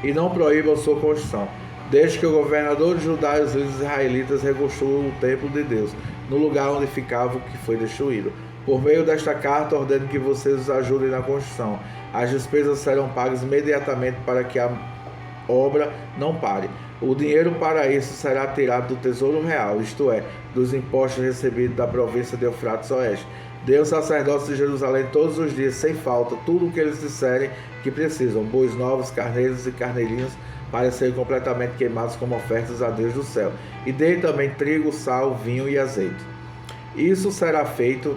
e não proíbam sua construção, desde que o governador de Judá e os líderes israelitas reconstruam o templo de Deus, no lugar onde ficava o que foi destruído. Por meio desta carta, ordeno que vocês os ajudem na construção. As despesas serão pagas imediatamente para que a obra não pare. O dinheiro para isso será tirado do tesouro real, isto é, dos impostos recebidos da província de Eufrates Oeste. Dê aos sacerdotes de Jerusalém todos os dias, sem falta, tudo o que eles disserem que precisam: bois novos, carneiros e carneirinhos, para serem completamente queimados como ofertas a Deus do céu. E dê também trigo, sal, vinho e azeite. Isso será feito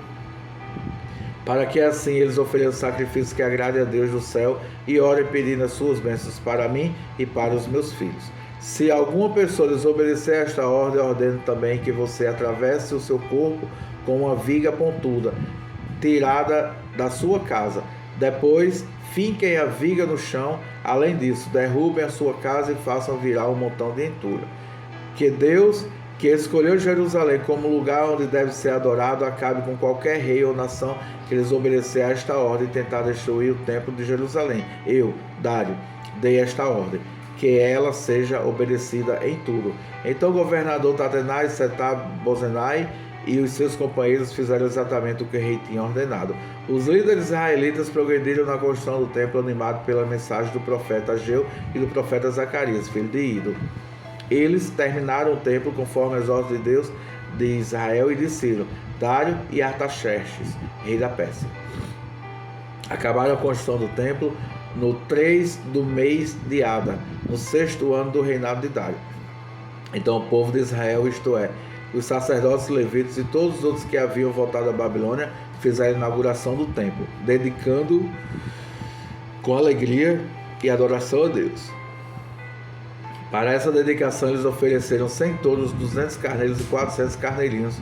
para que assim eles ofereçam sacrifícios que agradem a Deus do céu e orem pedindo as suas bênçãos para mim e para os meus filhos. Se alguma pessoa desobedecer a esta ordem, ordeno também que você atravesse o seu corpo com uma viga pontuda, tirada da sua casa. Depois, finquem a viga no chão. Além disso, derrubem a sua casa e façam virar um montão de entulho. Que Deus, que escolheu Jerusalém como lugar onde deve ser adorado, acabe com qualquer rei ou nação que desobedecer a esta ordem e tentar destruir o templo de Jerusalém. Eu, Dário, dei esta ordem, que ela seja obedecida em tudo. Então o governador Tatenai, Setar-Bozenai e os seus companheiros fizeram exatamente o que o rei tinha ordenado. Os líderes israelitas progrediram na construção do templo, animados pela mensagem do profeta Ageu e do profeta Zacarias, filho de Ido. Eles terminaram o templo conforme as ordens de Deus de Israel e de Ciro, Dário e Artaxerxes, rei da Pérsia. Acabaram a construção do templo no 3 do mês de Ada, no 6º ano do reinado de Dário. Então o povo de Israel, isto é, os sacerdotes levitas e todos os outros que haviam voltado à Babilônia, fizeram a inauguração do templo, dedicando com alegria e adoração a Deus. Para essa dedicação eles ofereceram 100 touros, 200 carneiros e 400 carneirinhos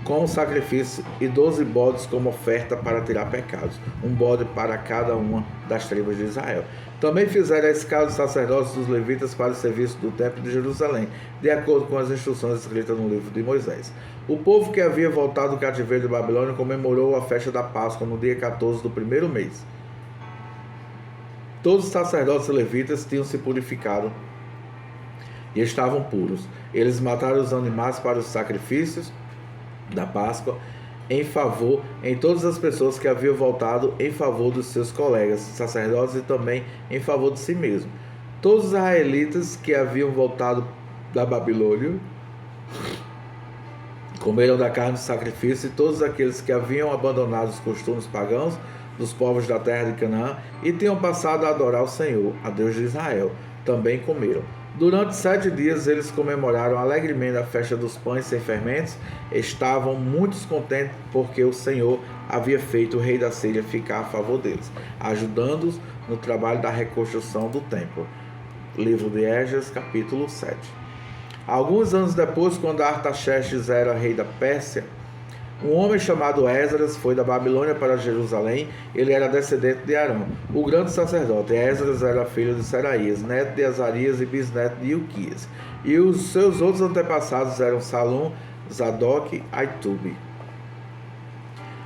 como sacrifício e 12 bodes como oferta para tirar pecados, um bode para cada uma das tribos de Israel. Também fizeram a escala dos sacerdotes dos levitas para o serviço do templo de Jerusalém, de acordo com as instruções escritas no livro de Moisés. O povo que havia voltado do cativeiro de Babilônia comemorou a festa da Páscoa no dia 14 do primeiro mês. Todos os sacerdotes levitas tinham se purificado e estavam puros. Eles mataram os animais para os sacrifícios da Páscoa em todas as pessoas que haviam voltado em favor dos seus colegas sacerdotes e também em favor de si mesmo. Todos os israelitas que haviam voltado da Babilônia comeram da carne do sacrifício, e todos aqueles que haviam abandonado os costumes pagãos dos povos da terra de Canaã e tinham passado a adorar o Senhor, a Deus de Israel, também comeram. Durante 7 dias eles comemoraram alegremente a festa dos pães sem fermentos. Estavam muito contentes porque o Senhor havia feito o rei da Síria ficar a favor deles, ajudando-os no trabalho da reconstrução do templo. Livro de Esdras, capítulo 7. Alguns anos depois, quando Artaxerxes era rei da Pérsia, um homem chamado Esdras foi da Babilônia para Jerusalém. Ele era descendente de Arão, o grande sacerdote. Esdras era filho de Seraías, neto de Azarias e bisneto de Ilquias. E os seus outros antepassados eram Salum, Zadok e Aitube,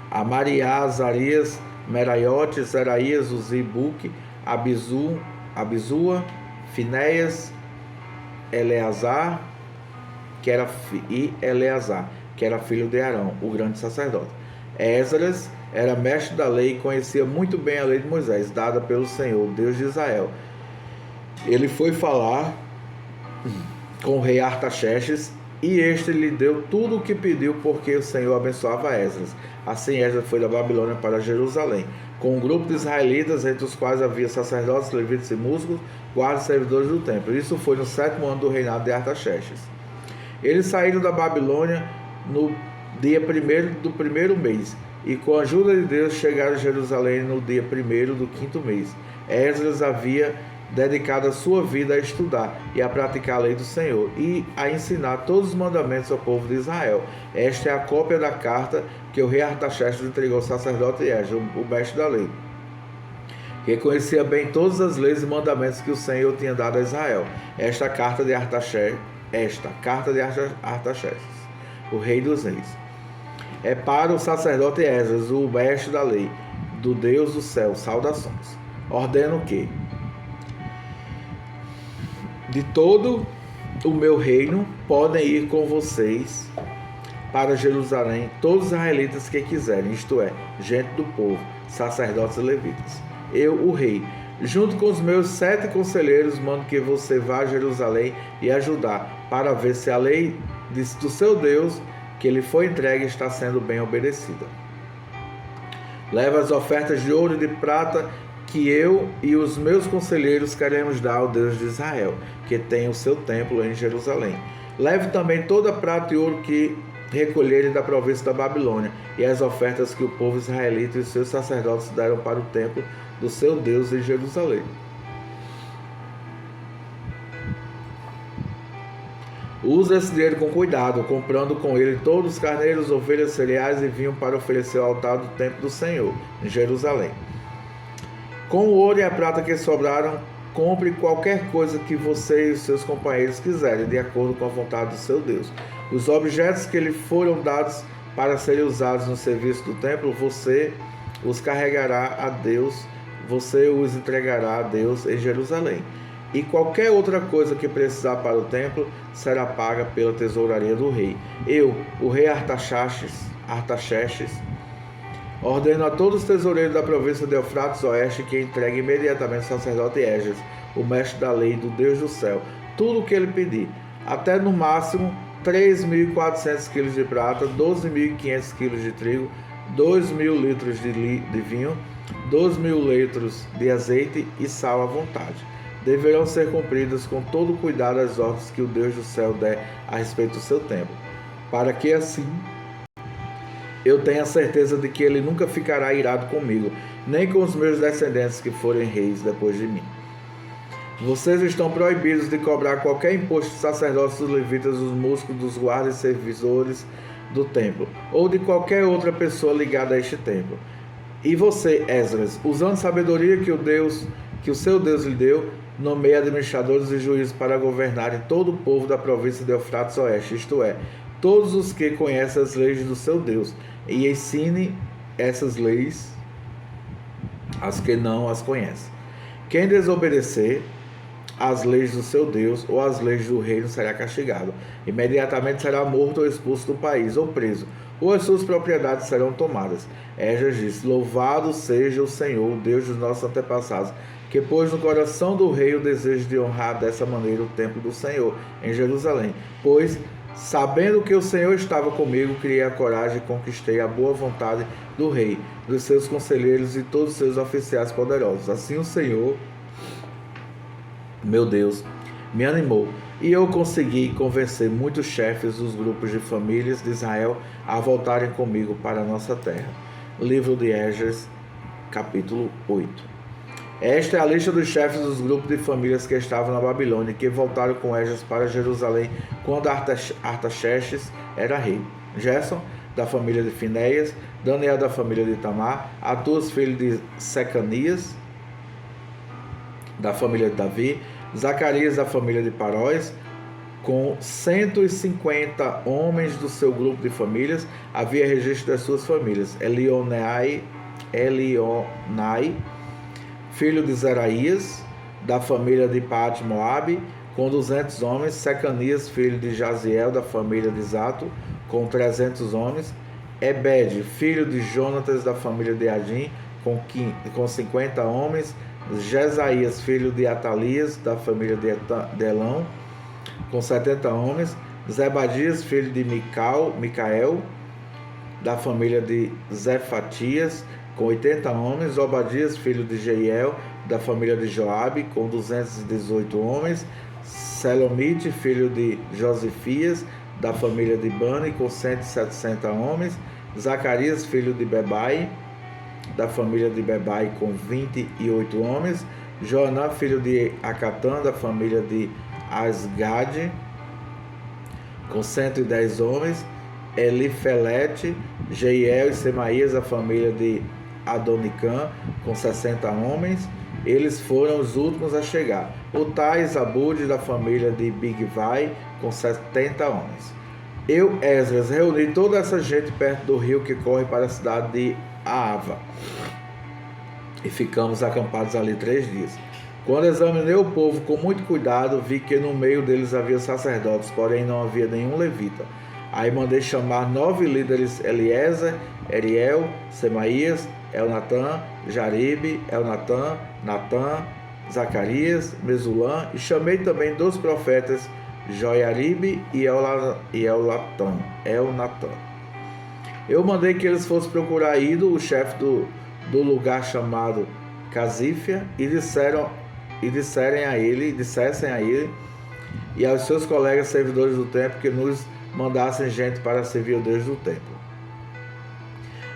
Amariá, Azarias, Meraiote, Seraías, Uzibuque, Abizua, Finéias, Eleazar, e Eleazar, que era filho de Arão, o grande sacerdote. Esdras era mestre da lei e conhecia muito bem a lei de Moisés, dada pelo Senhor, Deus de Israel. Ele foi falar com o rei Artaxerxes, e este lhe deu tudo o que pediu, porque o Senhor abençoava Esdras. Assim Esdras foi da Babilônia para Jerusalém, com um grupo de israelitas, entre os quais havia sacerdotes, levitas e músicos, guardas e servidores do templo. Isso foi no 7º ano do reinado de Artaxerxes. Eles saíram da Babilônia no dia 1º do 1º mês, e com a ajuda de Deus chegaram a Jerusalém no dia 1º do 5º mês. Esdras havia dedicado a sua vida a estudar e a praticar a lei do Senhor e a ensinar todos os mandamentos ao povo de Israel. Esta é a cópia da carta que o rei Artaxerxes entregou ao sacerdote Esdras, o mestre da lei, que conhecia bem todas as leis e mandamentos que o Senhor tinha dado a Israel. Esta carta de Artaxerxes, o rei dos reis, é para o sacerdote Esdras, o mestre da lei, do Deus do céu. Saudações. Ordeno que de todo o meu reino podem ir com vocês para Jerusalém todos os israelitas que quiserem, isto é, gente do povo, sacerdotes e levitas. Eu, o rei, junto com os meus 7 conselheiros, mando que você vá a Jerusalém e ajudar, para ver se a lei do seu Deus, que lhe foi entregue, está sendo bem obedecida. Leva as ofertas de ouro e de prata que eu e os meus conselheiros queremos dar ao Deus de Israel, que tem o seu templo em Jerusalém. Leve também toda a prata e ouro que recolherem da província da Babilônia, e as ofertas que o povo israelita e os seus sacerdotes deram para o templo do seu Deus em Jerusalém. Use esse dinheiro com cuidado, comprando com ele todos os carneiros, ovelhas, cereais e vinho para oferecer ao altar do templo do Senhor, em Jerusalém. Com o ouro e a prata que sobraram, compre qualquer coisa que você e os seus companheiros quiserem, de acordo com a vontade do seu Deus. Os objetos que lhe foram dados para serem usados no serviço do templo, você os carregará a Deus, você os entregará a Deus em Jerusalém. E qualquer outra coisa que precisar para o templo será paga pela tesouraria do rei. Eu, o rei Artaxerxes, ordeno a todos os tesoureiros da província de Eufrates Oeste que entreguem imediatamente ao sacerdote Esdras, o mestre da lei do Deus do céu, tudo o que ele pedir, até no máximo 3.400 quilos de prata, 12.500 quilos de trigo, 2.000 litros de vinho, 2.000 litros de azeite e sal à vontade. Deverão ser cumpridas com todo o cuidado as ordens que o Deus do céu der a respeito do seu templo, para que assim eu tenho a certeza de que ele nunca ficará irado comigo, nem com os meus descendentes que forem reis depois de mim. Vocês estão proibidos de cobrar qualquer imposto dos sacerdotes, dos levitas, dos músicos, dos guardas e servidores do templo, ou de qualquer outra pessoa ligada a este templo. E você, Esdras, usando a sabedoria que o seu Deus lhe deu, nomeie administradores e juízes para governarem todo o povo da província de Eufrates Oeste, isto é, todos os que conhecem as leis do seu Deus, e ensine essas leis aos que não as conhecem. Quem desobedecer às leis do seu Deus ou às leis do reino será castigado. Imediatamente será morto ou expulso do país, ou preso, ou as suas propriedades serão tomadas. Esdras disse: Louvado seja o Senhor, o Deus dos nossos antepassados, que pôs no coração do rei o desejo de honrar dessa maneira o templo do Senhor em Jerusalém. Pois, sabendo que o Senhor estava comigo, criei a coragem e conquistei a boa vontade do rei, dos seus conselheiros e todos os seus oficiais poderosos. Assim o Senhor, meu Deus, me animou, e eu consegui convencer muitos chefes dos grupos de famílias de Israel a voltarem comigo para a nossa terra. Livro de Esdras, capítulo 8. Esta é a lista dos chefes dos grupos de famílias que estavam na Babilônia e que voltaram com Esdras para Jerusalém quando Artaxerxes era rei. Gerson, da família de Finéias; Daniel, da família de Tamar; Atuas, filho de Secanias, da família de Davi; Zacarias, da família de Paróis, com 150 homens do seu grupo de famílias. Havia registro das suas famílias. Elionai, filho de Zeraías, da família de Paate-Moabe, com 200 homens, Secanias, filho de Jaziel, da família de Zato, com 300 homens, Ebed, filho de Jonatas, da família de Adim, com 50 homens, Jesaías, filho de Atalias, da família de Elão, com 70 homens, Zebadias, filho de Micael, da família de Zefatias, com 80 homens, Obadias, filho de Jeiel, da família de Joabe, com 218 homens, Selomite, filho de Josifias, da família de Bani, com 160 homens, Zacarias, filho de Bebai, da família de Bebai, com 28 homens, Joanã, filho de Acatã, da família de Asgade, com 110 homens, Elifelete, Jeiel e Semaías, da família de Adonicã, com 60 homens. Eles foram os últimos a chegar. Utai e Zabud, da família de Bigvai, com 70 homens. Eu, Esdras, reuni toda essa gente perto do rio que corre para a cidade de Aava. E ficamos acampados ali 3 dias. Quando examinei o povo com muito cuidado, vi que no meio deles havia sacerdotes, porém não havia nenhum levita. Aí mandei chamar 9 líderes: Eliezer, Eriel, Semaías, Elnatã, Jaribe, Elnatã, Natã, Zacarias, Mesulã, e chamei também 2 profetas, Joiaribe e Elnatã. Eu mandei que eles fossem procurar Ido, o chefe do lugar chamado Casífia, e dissessem a ele e aos seus colegas servidores do templo que nos mandassem gente para servir o Deus do templo.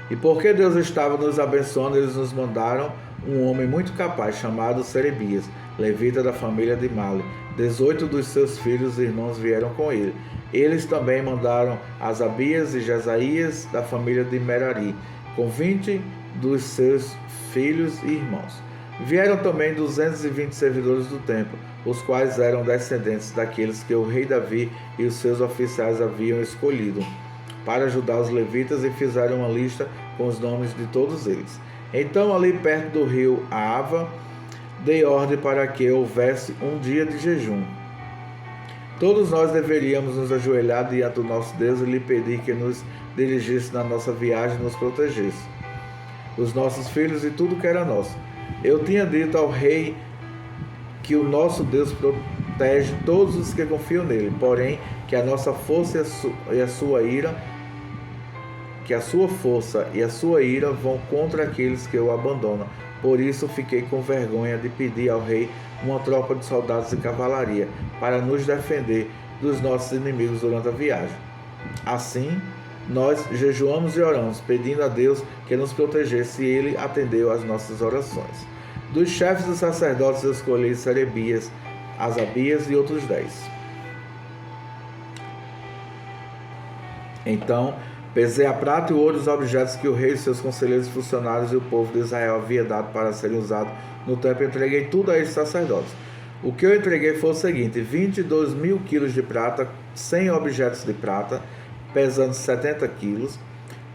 E porque Deus estava nos abençoando, eles nos mandaram um homem muito capaz, chamado Serebias, levita da família de Mali. 18 dos seus filhos e irmãos vieram com ele. Eles também mandaram Asabias e Jesaías, da família de Merari, com 20 dos seus filhos e irmãos. Vieram também 220 servidores do templo, os quais eram descendentes daqueles que o rei Davi e os seus oficiais haviam escolhido para ajudar os levitas, e fizeram uma lista com os nomes de todos eles. Então, ali perto do rio Aava, dei ordem para que houvesse um dia de jejum. Todos nós deveríamos nos ajoelhar diante do nosso Deus e lhe pedir que nos dirigisse na nossa viagem e nos protegesse, os nossos filhos e tudo que era nosso. Eu tinha dito ao rei que o nosso Deus protege todos os que confiam nele, porém que a nossa força e a sua ira, que a sua força e a sua ira vão contra aqueles que o abandonam. Por isso fiquei com vergonha de pedir ao rei uma tropa de soldados e cavalaria para nos defender dos nossos inimigos durante a viagem. Assim, nós jejuamos e oramos, pedindo a Deus que nos protegesse, e ele atendeu às nossas orações. Dos chefes dos sacerdotes eu escolhi Serebias, Asabias e outros 10. Então, pesei a prata e o ouro dos objetos que o rei, seus conselheiros, funcionários e o povo de Israel havia dado para serem usados no templo, e entreguei tudo a esses sacerdotes. O que eu entreguei foi o seguinte: 22.000 quilos de prata, 100 objetos de prata, pesando 70 quilos,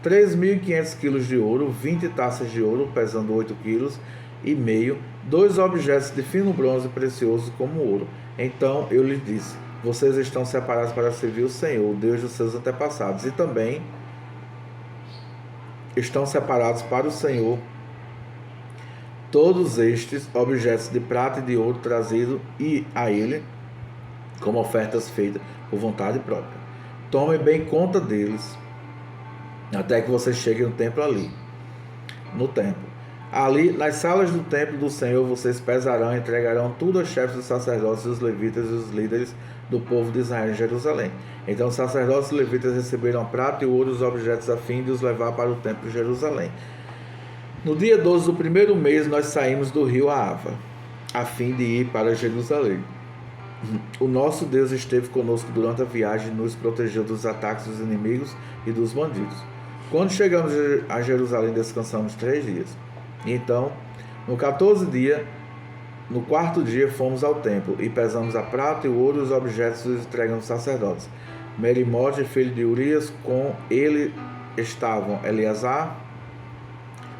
3.500 quilos de ouro, 20 taças de ouro, pesando 8 quilos e meio, 2 objetos de fino bronze precioso como ouro. Então eu lhes disse: vocês estão separados para servir o Senhor, o Deus dos seus antepassados, e também estão separados para o Senhor todos estes objetos de prata e de ouro trazidos a ele como ofertas feitas por vontade própria. Tomem bem conta deles até que vocês cheguem no templo ali nas salas do templo do Senhor. Vocês pesarão e entregarão tudo aos chefes dos sacerdotes, os levitas e os líderes do povo de Israel em Jerusalém. Então os sacerdotes e os levitas receberam a prata e o ouro, os objetos, a fim de os levar para o templo de Jerusalém. No dia 12 do primeiro mês, nós saímos do rio Aava, a fim de ir para Jerusalém. O nosso Deus esteve conosco durante a viagem e nos protegeu dos ataques dos inimigos e dos bandidos. Quando chegamos a Jerusalém, descansamos 3 dias. Então, no 14º dia, no 4º dia, fomos ao templo e pesamos a prata e o ouro e os objetos e os entregamos aos sacerdotes. Merimote, filho de Urias, com ele estavam Eleazar,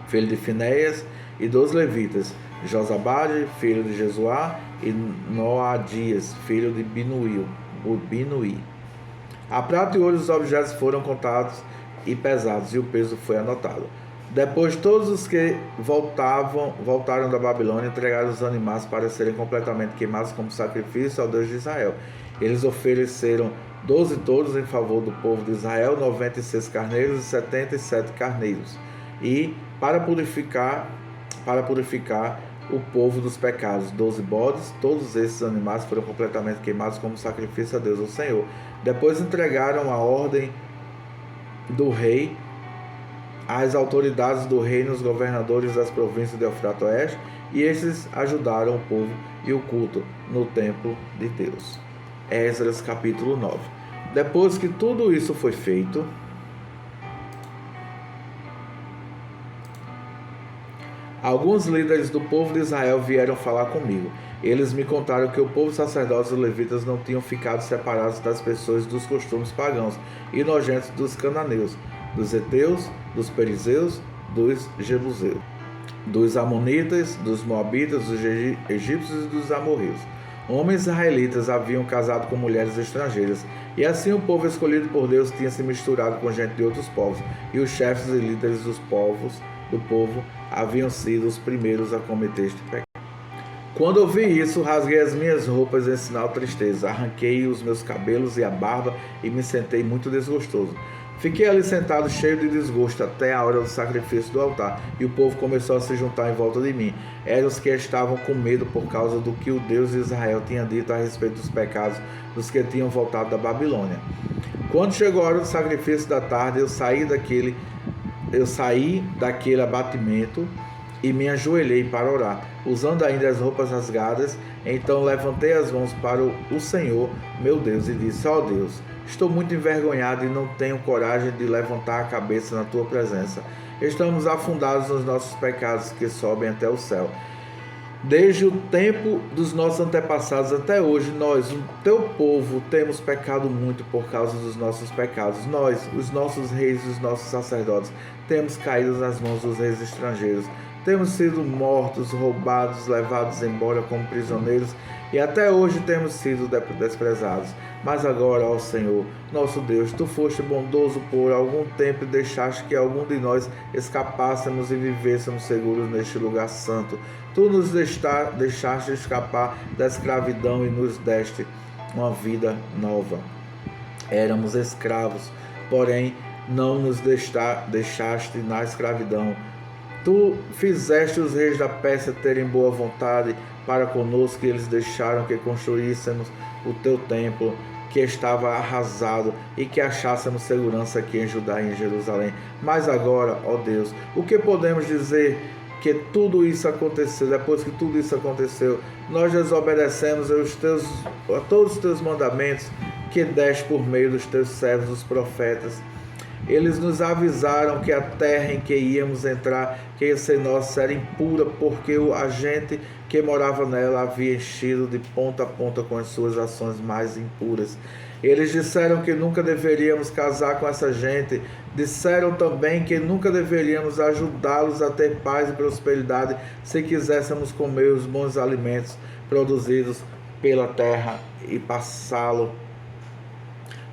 filho de Finéias, e 2 levitas, Josabade, filho de Jesuá, e Noadias, filho de Binuí. A prata e o ouro dos objetos foram contados e pesados, e o peso foi anotado. Depois todos os que voltaram da Babilônia entregaram os animais para serem completamente queimados como sacrifício ao Deus de Israel. Eles ofereceram 12 touros em favor do povo de Israel, 96 carneiros e 77 carneiros. E para purificar o povo dos pecados, 12 bodes. Todos esses animais foram completamente queimados como sacrifício a Deus, o Senhor. Depois entregaram a ordem do rei às autoridades do reino, os governadores das províncias de Eufrato Oeste, e estes ajudaram o povo e o culto no templo de Deus. Esdras capítulo 9. Depois que tudo isso foi feito, alguns líderes do povo de Israel vieram falar comigo. Eles me contaram que o povo sacerdotes e os levitas não tinham ficado separados das pessoas dos costumes pagãos e nojentos dos cananeus, dos heteus, dos perizeus, dos jebuseus, dos amonitas, dos moabitas, dos egípcios e dos amorreus. Homens israelitas haviam casado com mulheres estrangeiras, e assim o povo escolhido por Deus tinha se misturado com gente de outros povos, e os chefes e líderes do povo haviam sido os primeiros a cometer este pecado. Quando ouvi isso, rasguei as minhas roupas em sinal de tristeza, arranquei os meus cabelos e a barba e me sentei muito desgostoso. Fiquei ali sentado cheio de desgosto até a hora do sacrifício do altar, e o povo começou a se juntar em volta de mim. Eram os que estavam com medo por causa do que o Deus de Israel tinha dito a respeito dos pecados dos que tinham voltado da Babilônia. Quando chegou a hora do sacrifício da tarde, eu saí daquele abatimento e me ajoelhei para orar, usando ainda as roupas rasgadas. Então levantei as mãos para o Senhor, meu Deus, e disse: ó Deus, estou muito envergonhado e não tenho coragem de levantar a cabeça na tua presença. Estamos afundados nos nossos pecados que sobem até o céu. Desde o tempo dos nossos antepassados até hoje, nós, o teu povo, temos pecado muito por causa dos nossos pecados. Nós, os nossos reis e os nossos sacerdotes, temos caído nas mãos dos reis estrangeiros. Temos sido mortos, roubados, levados embora como prisioneiros, e até hoje temos sido desprezados. Mas agora, ó Senhor, nosso Deus, tu foste bondoso por algum tempo e deixaste que algum de nós escapássemos e vivêssemos seguros neste lugar santo. Tu nos deixaste escapar da escravidão e nos deste uma vida nova. Éramos escravos, porém não nos deixaste na escravidão. Tu fizeste os reis da Pérsia terem boa vontade para conosco, e eles deixaram que construíssemos o teu templo, que estava arrasado, e que achássemos segurança aqui em Judá e em Jerusalém. Mas agora, ó Deus, o que podemos dizer que tudo isso aconteceu? Depois que tudo isso aconteceu, nós desobedecemos a todos os teus mandamentos que deste por meio dos teus servos, os profetas. Eles nos avisaram que a terra em que íamos entrar, que ia ser nossa, era impura, porque a gente que morava nela havia enchido de ponta a ponta com as suas ações mais impuras. Eles disseram que nunca deveríamos casar com essa gente. Disseram também que nunca deveríamos ajudá-los a ter paz e prosperidade se quiséssemos comer os bons alimentos produzidos pela terra e passá-lo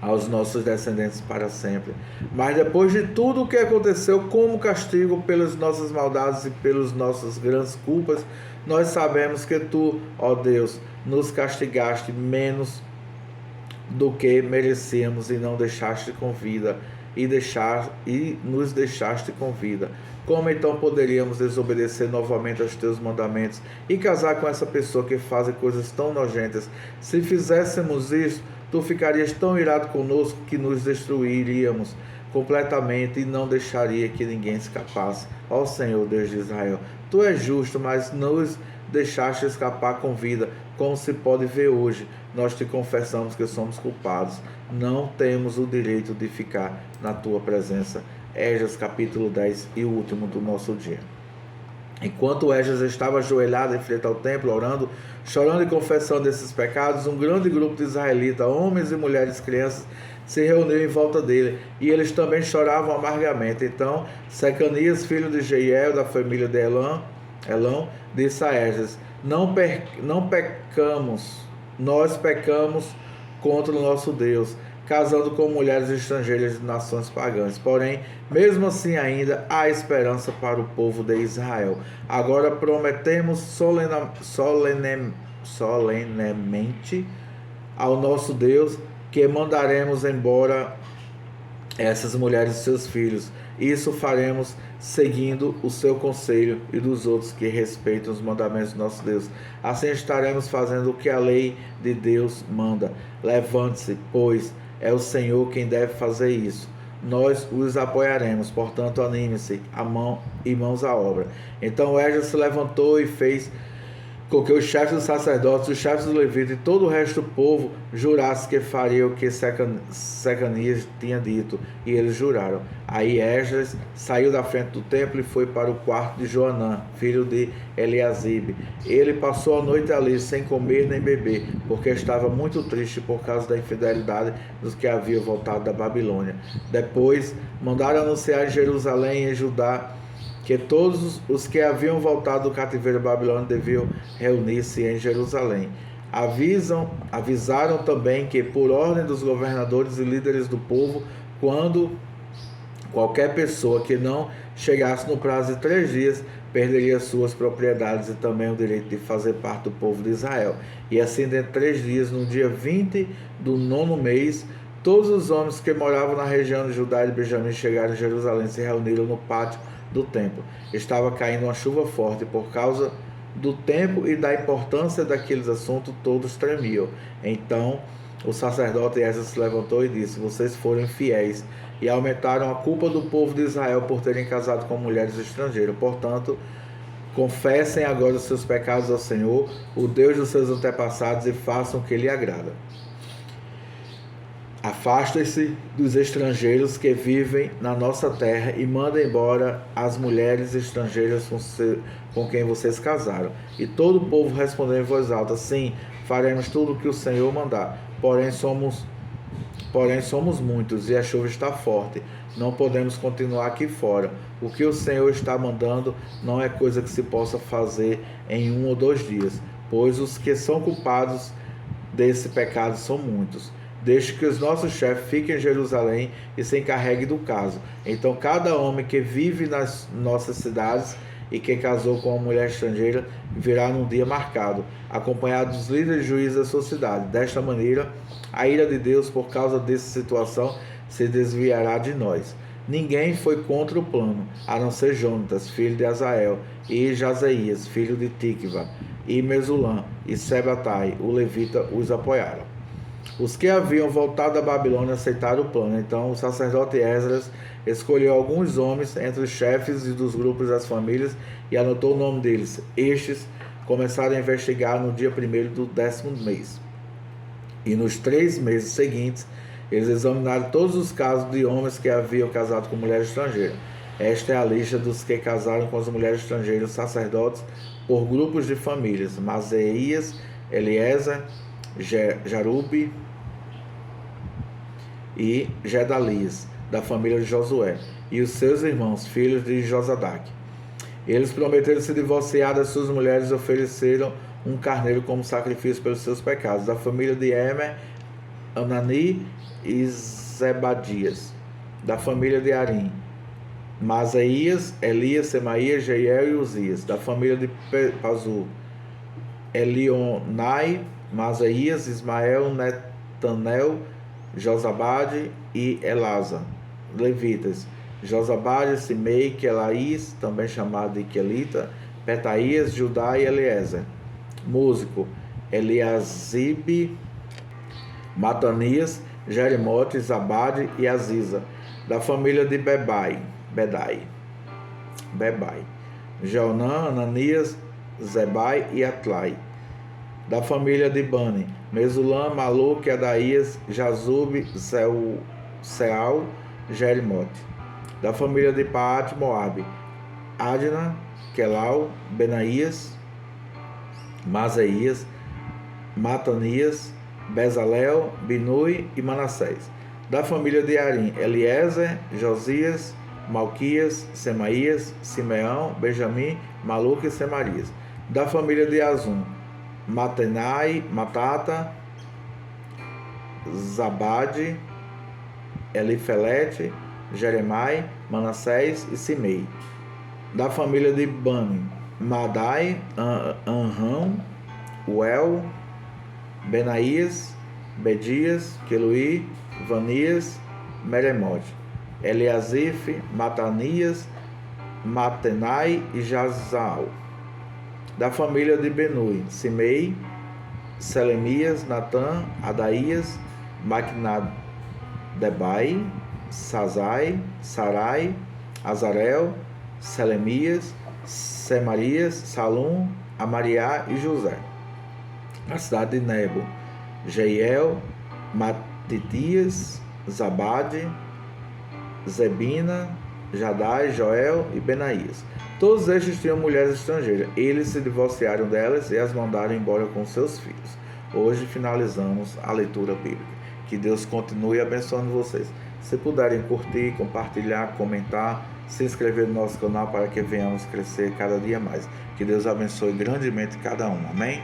aos nossos descendentes para sempre. Mas depois de tudo o que aconteceu, como castigo pelas nossas maldades e pelas nossas grandes culpas, nós sabemos que tu, ó Deus, nos castigaste menos do que merecíamos e não deixaste com vida, e nos deixaste com vida. Como então poderíamos desobedecer novamente aos teus mandamentos e casar com essa pessoa que faz coisas tão nojentas? Se fizéssemos isso, tu ficarias tão irado conosco que nos destruiríamos completamente e não deixaria que ninguém escapasse. Ó Senhor Deus de Israel, tu és justo, mas nos deixaste escapar com vida, como se pode ver hoje. Nós te confessamos que somos culpados. Não temos o direito de ficar na tua presença. Esdras capítulo 10 e o último do nosso dia. Enquanto Esdras estava ajoelhado em frente ao templo, orando, chorando e confessando esses pecados, um grande grupo de israelitas, homens e mulheres, crianças, se reuniu em volta dele, e eles também choravam amargamente. Então Secanias, filho de Jeiel, da família de Elão, disse a Esdras: não pecamos, nós pecamos contra o nosso Deus, casando com mulheres estrangeiras de nações pagãs. Porém, mesmo assim ainda há esperança para o povo de Israel. Agora prometemos solenemente ao nosso Deus que mandaremos embora essas mulheres e seus filhos. Isso faremos seguindo o seu conselho e dos outros que respeitam os mandamentos do nosso Deus. Assim estaremos fazendo o que a lei de Deus manda. Levante-se, pois é o Senhor quem deve fazer isso. Nós os apoiaremos, portanto anime-se e mãos à obra. Então Esdras se levantou e fez com que os chefes dos sacerdotes, os chefes dos levitas e todo o resto do povo jurasse que faria o que Secanias tinha dito, e eles juraram. Aí Esdras saiu da frente do templo e foi para o quarto de Joanã, filho de Eliasibe. Ele passou a noite ali sem comer nem beber, porque estava muito triste por causa da infidelidade dos que haviam voltado da Babilônia. Depois mandaram anunciar em Jerusalém e em Judá que todos os que haviam voltado do cativeiro babilônico deviam reunir-se em Jerusalém. Avisaram também que, por ordem dos governadores e líderes do povo, quando qualquer pessoa que não chegasse no prazo de 3 dias, perderia suas propriedades e também o direito de fazer parte do povo de Israel. E assim, dentro de 3 dias, no dia 20 do 9º mês, todos os homens que moravam na região de Judá e de Benjamim chegaram em Jerusalém e se reuniram no pátio do templo. Estava caindo uma chuva forte. Por causa do tempo e da importância daqueles assuntos, todos tremiam. Então o sacerdote Esdras se levantou e disse: vocês foram infiéis e aumentaram a culpa do povo de Israel por terem casado com mulheres estrangeiras. Portanto, confessem agora os seus pecados ao Senhor, o Deus dos seus antepassados, e façam o que lhe agrada. Afastem-se dos estrangeiros que vivem na nossa terra e mandem embora as mulheres estrangeiras com quem vocês casaram. E todo o povo respondeu em voz alta: sim, faremos tudo o que o Senhor mandar. Porém somos muitos e a chuva está forte. Não podemos continuar aqui fora. O que o Senhor está mandando não é coisa que se possa fazer em 1 ou 2 dias, pois os que são culpados desse pecado são muitos. Deixe que os nossos chefes fiquem em Jerusalém e se encarreguem do caso. Então cada homem que vive nas nossas cidades e quem casou com uma mulher estrangeira virá num dia marcado, acompanhado dos líderes e juízes da sua cidade. Desta maneira, a ira de Deus por causa dessa situação se desviará de nós. Ninguém foi contra o plano, a não ser Jonatas, filho de Azael, e Jazeías, filho de Tikva, e Mesulã, e Sebatai, o levita, os apoiaram. Os que haviam voltado da Babilônia aceitaram o plano. Então o sacerdote Esdras escolheu alguns homens entre os chefes e dos grupos das famílias e anotou o nome deles. Estes começaram a investigar no dia 1º do 10º mês. E nos 3 meses seguintes, eles examinaram todos os casos de homens que haviam casado com mulheres estrangeiras. Esta é a lista dos que casaram com as mulheres estrangeiras, sacerdotes, por grupos de famílias: Maaseias, Eliezer, Jarube e Gedalias, da família de Josué, e os seus irmãos, filhos de Josadaque. Eles prometeram se divorciar das suas mulheres e ofereceram um carneiro como sacrifício pelos seus pecados. Da família de Emer, Anani e Zebadias. Da família de Arim, Maaseias, Elias, Semaías, Jeiel e Uzias. Da família de Pazur, Elionai, Maaseias, Ismael, Netanel, Josabade e Elasa. Levitas: Josabade, Simei, Quelaís, também chamado de Quelita, Petaías, Judá e Eliezer. Músico: Eliasibe, Matanias, Jerimote, Zabade e Aziza. Da família de Bedai, Jeonã, Ananias, Zebai e Atlai. Da família de Bani, Mesulã, Maluque, Adaías, Jazube, Seal, Jerimote. Da família de Paate, Moabe, Adna, Quelau, Benaías, Maaseias, Matanias, Bezalel, Binui e Manassés. Da família de Arim, Eliezer, Josias, Malquias, Semaías, Simeão, Benjamim, Maluque e Semarias. Da família de Azum, Matenai, Matata, Zabade, Elifelete, Jeremai, Manassés e Simei. Da família de Bani, Madai, Anrão, Uel, Benaías, Bedias, Queluí, Vanias, Meremote, Eliasif, Matanias, Matenai e Jazal. Da família de Benui, Simei, Selemias, Natã, Adaías, Maquinadebai, Sazai, Sarai, Azarel, Selemias, Semarias, Salum, Amariá e José. A cidade de Nebo, Jeiel, Matitias, Zabade, Zebina, Jadai, Joel e Benaías. Todos estes tinham mulheres estrangeiras. Eles se divorciaram delas e as mandaram embora com seus filhos. Hoje finalizamos a leitura bíblica. Que Deus continue abençoando vocês. Se puderem curtir, compartilhar, comentar, se inscrever no nosso canal para que venhamos crescer cada dia mais. Que Deus abençoe grandemente cada um. Amém?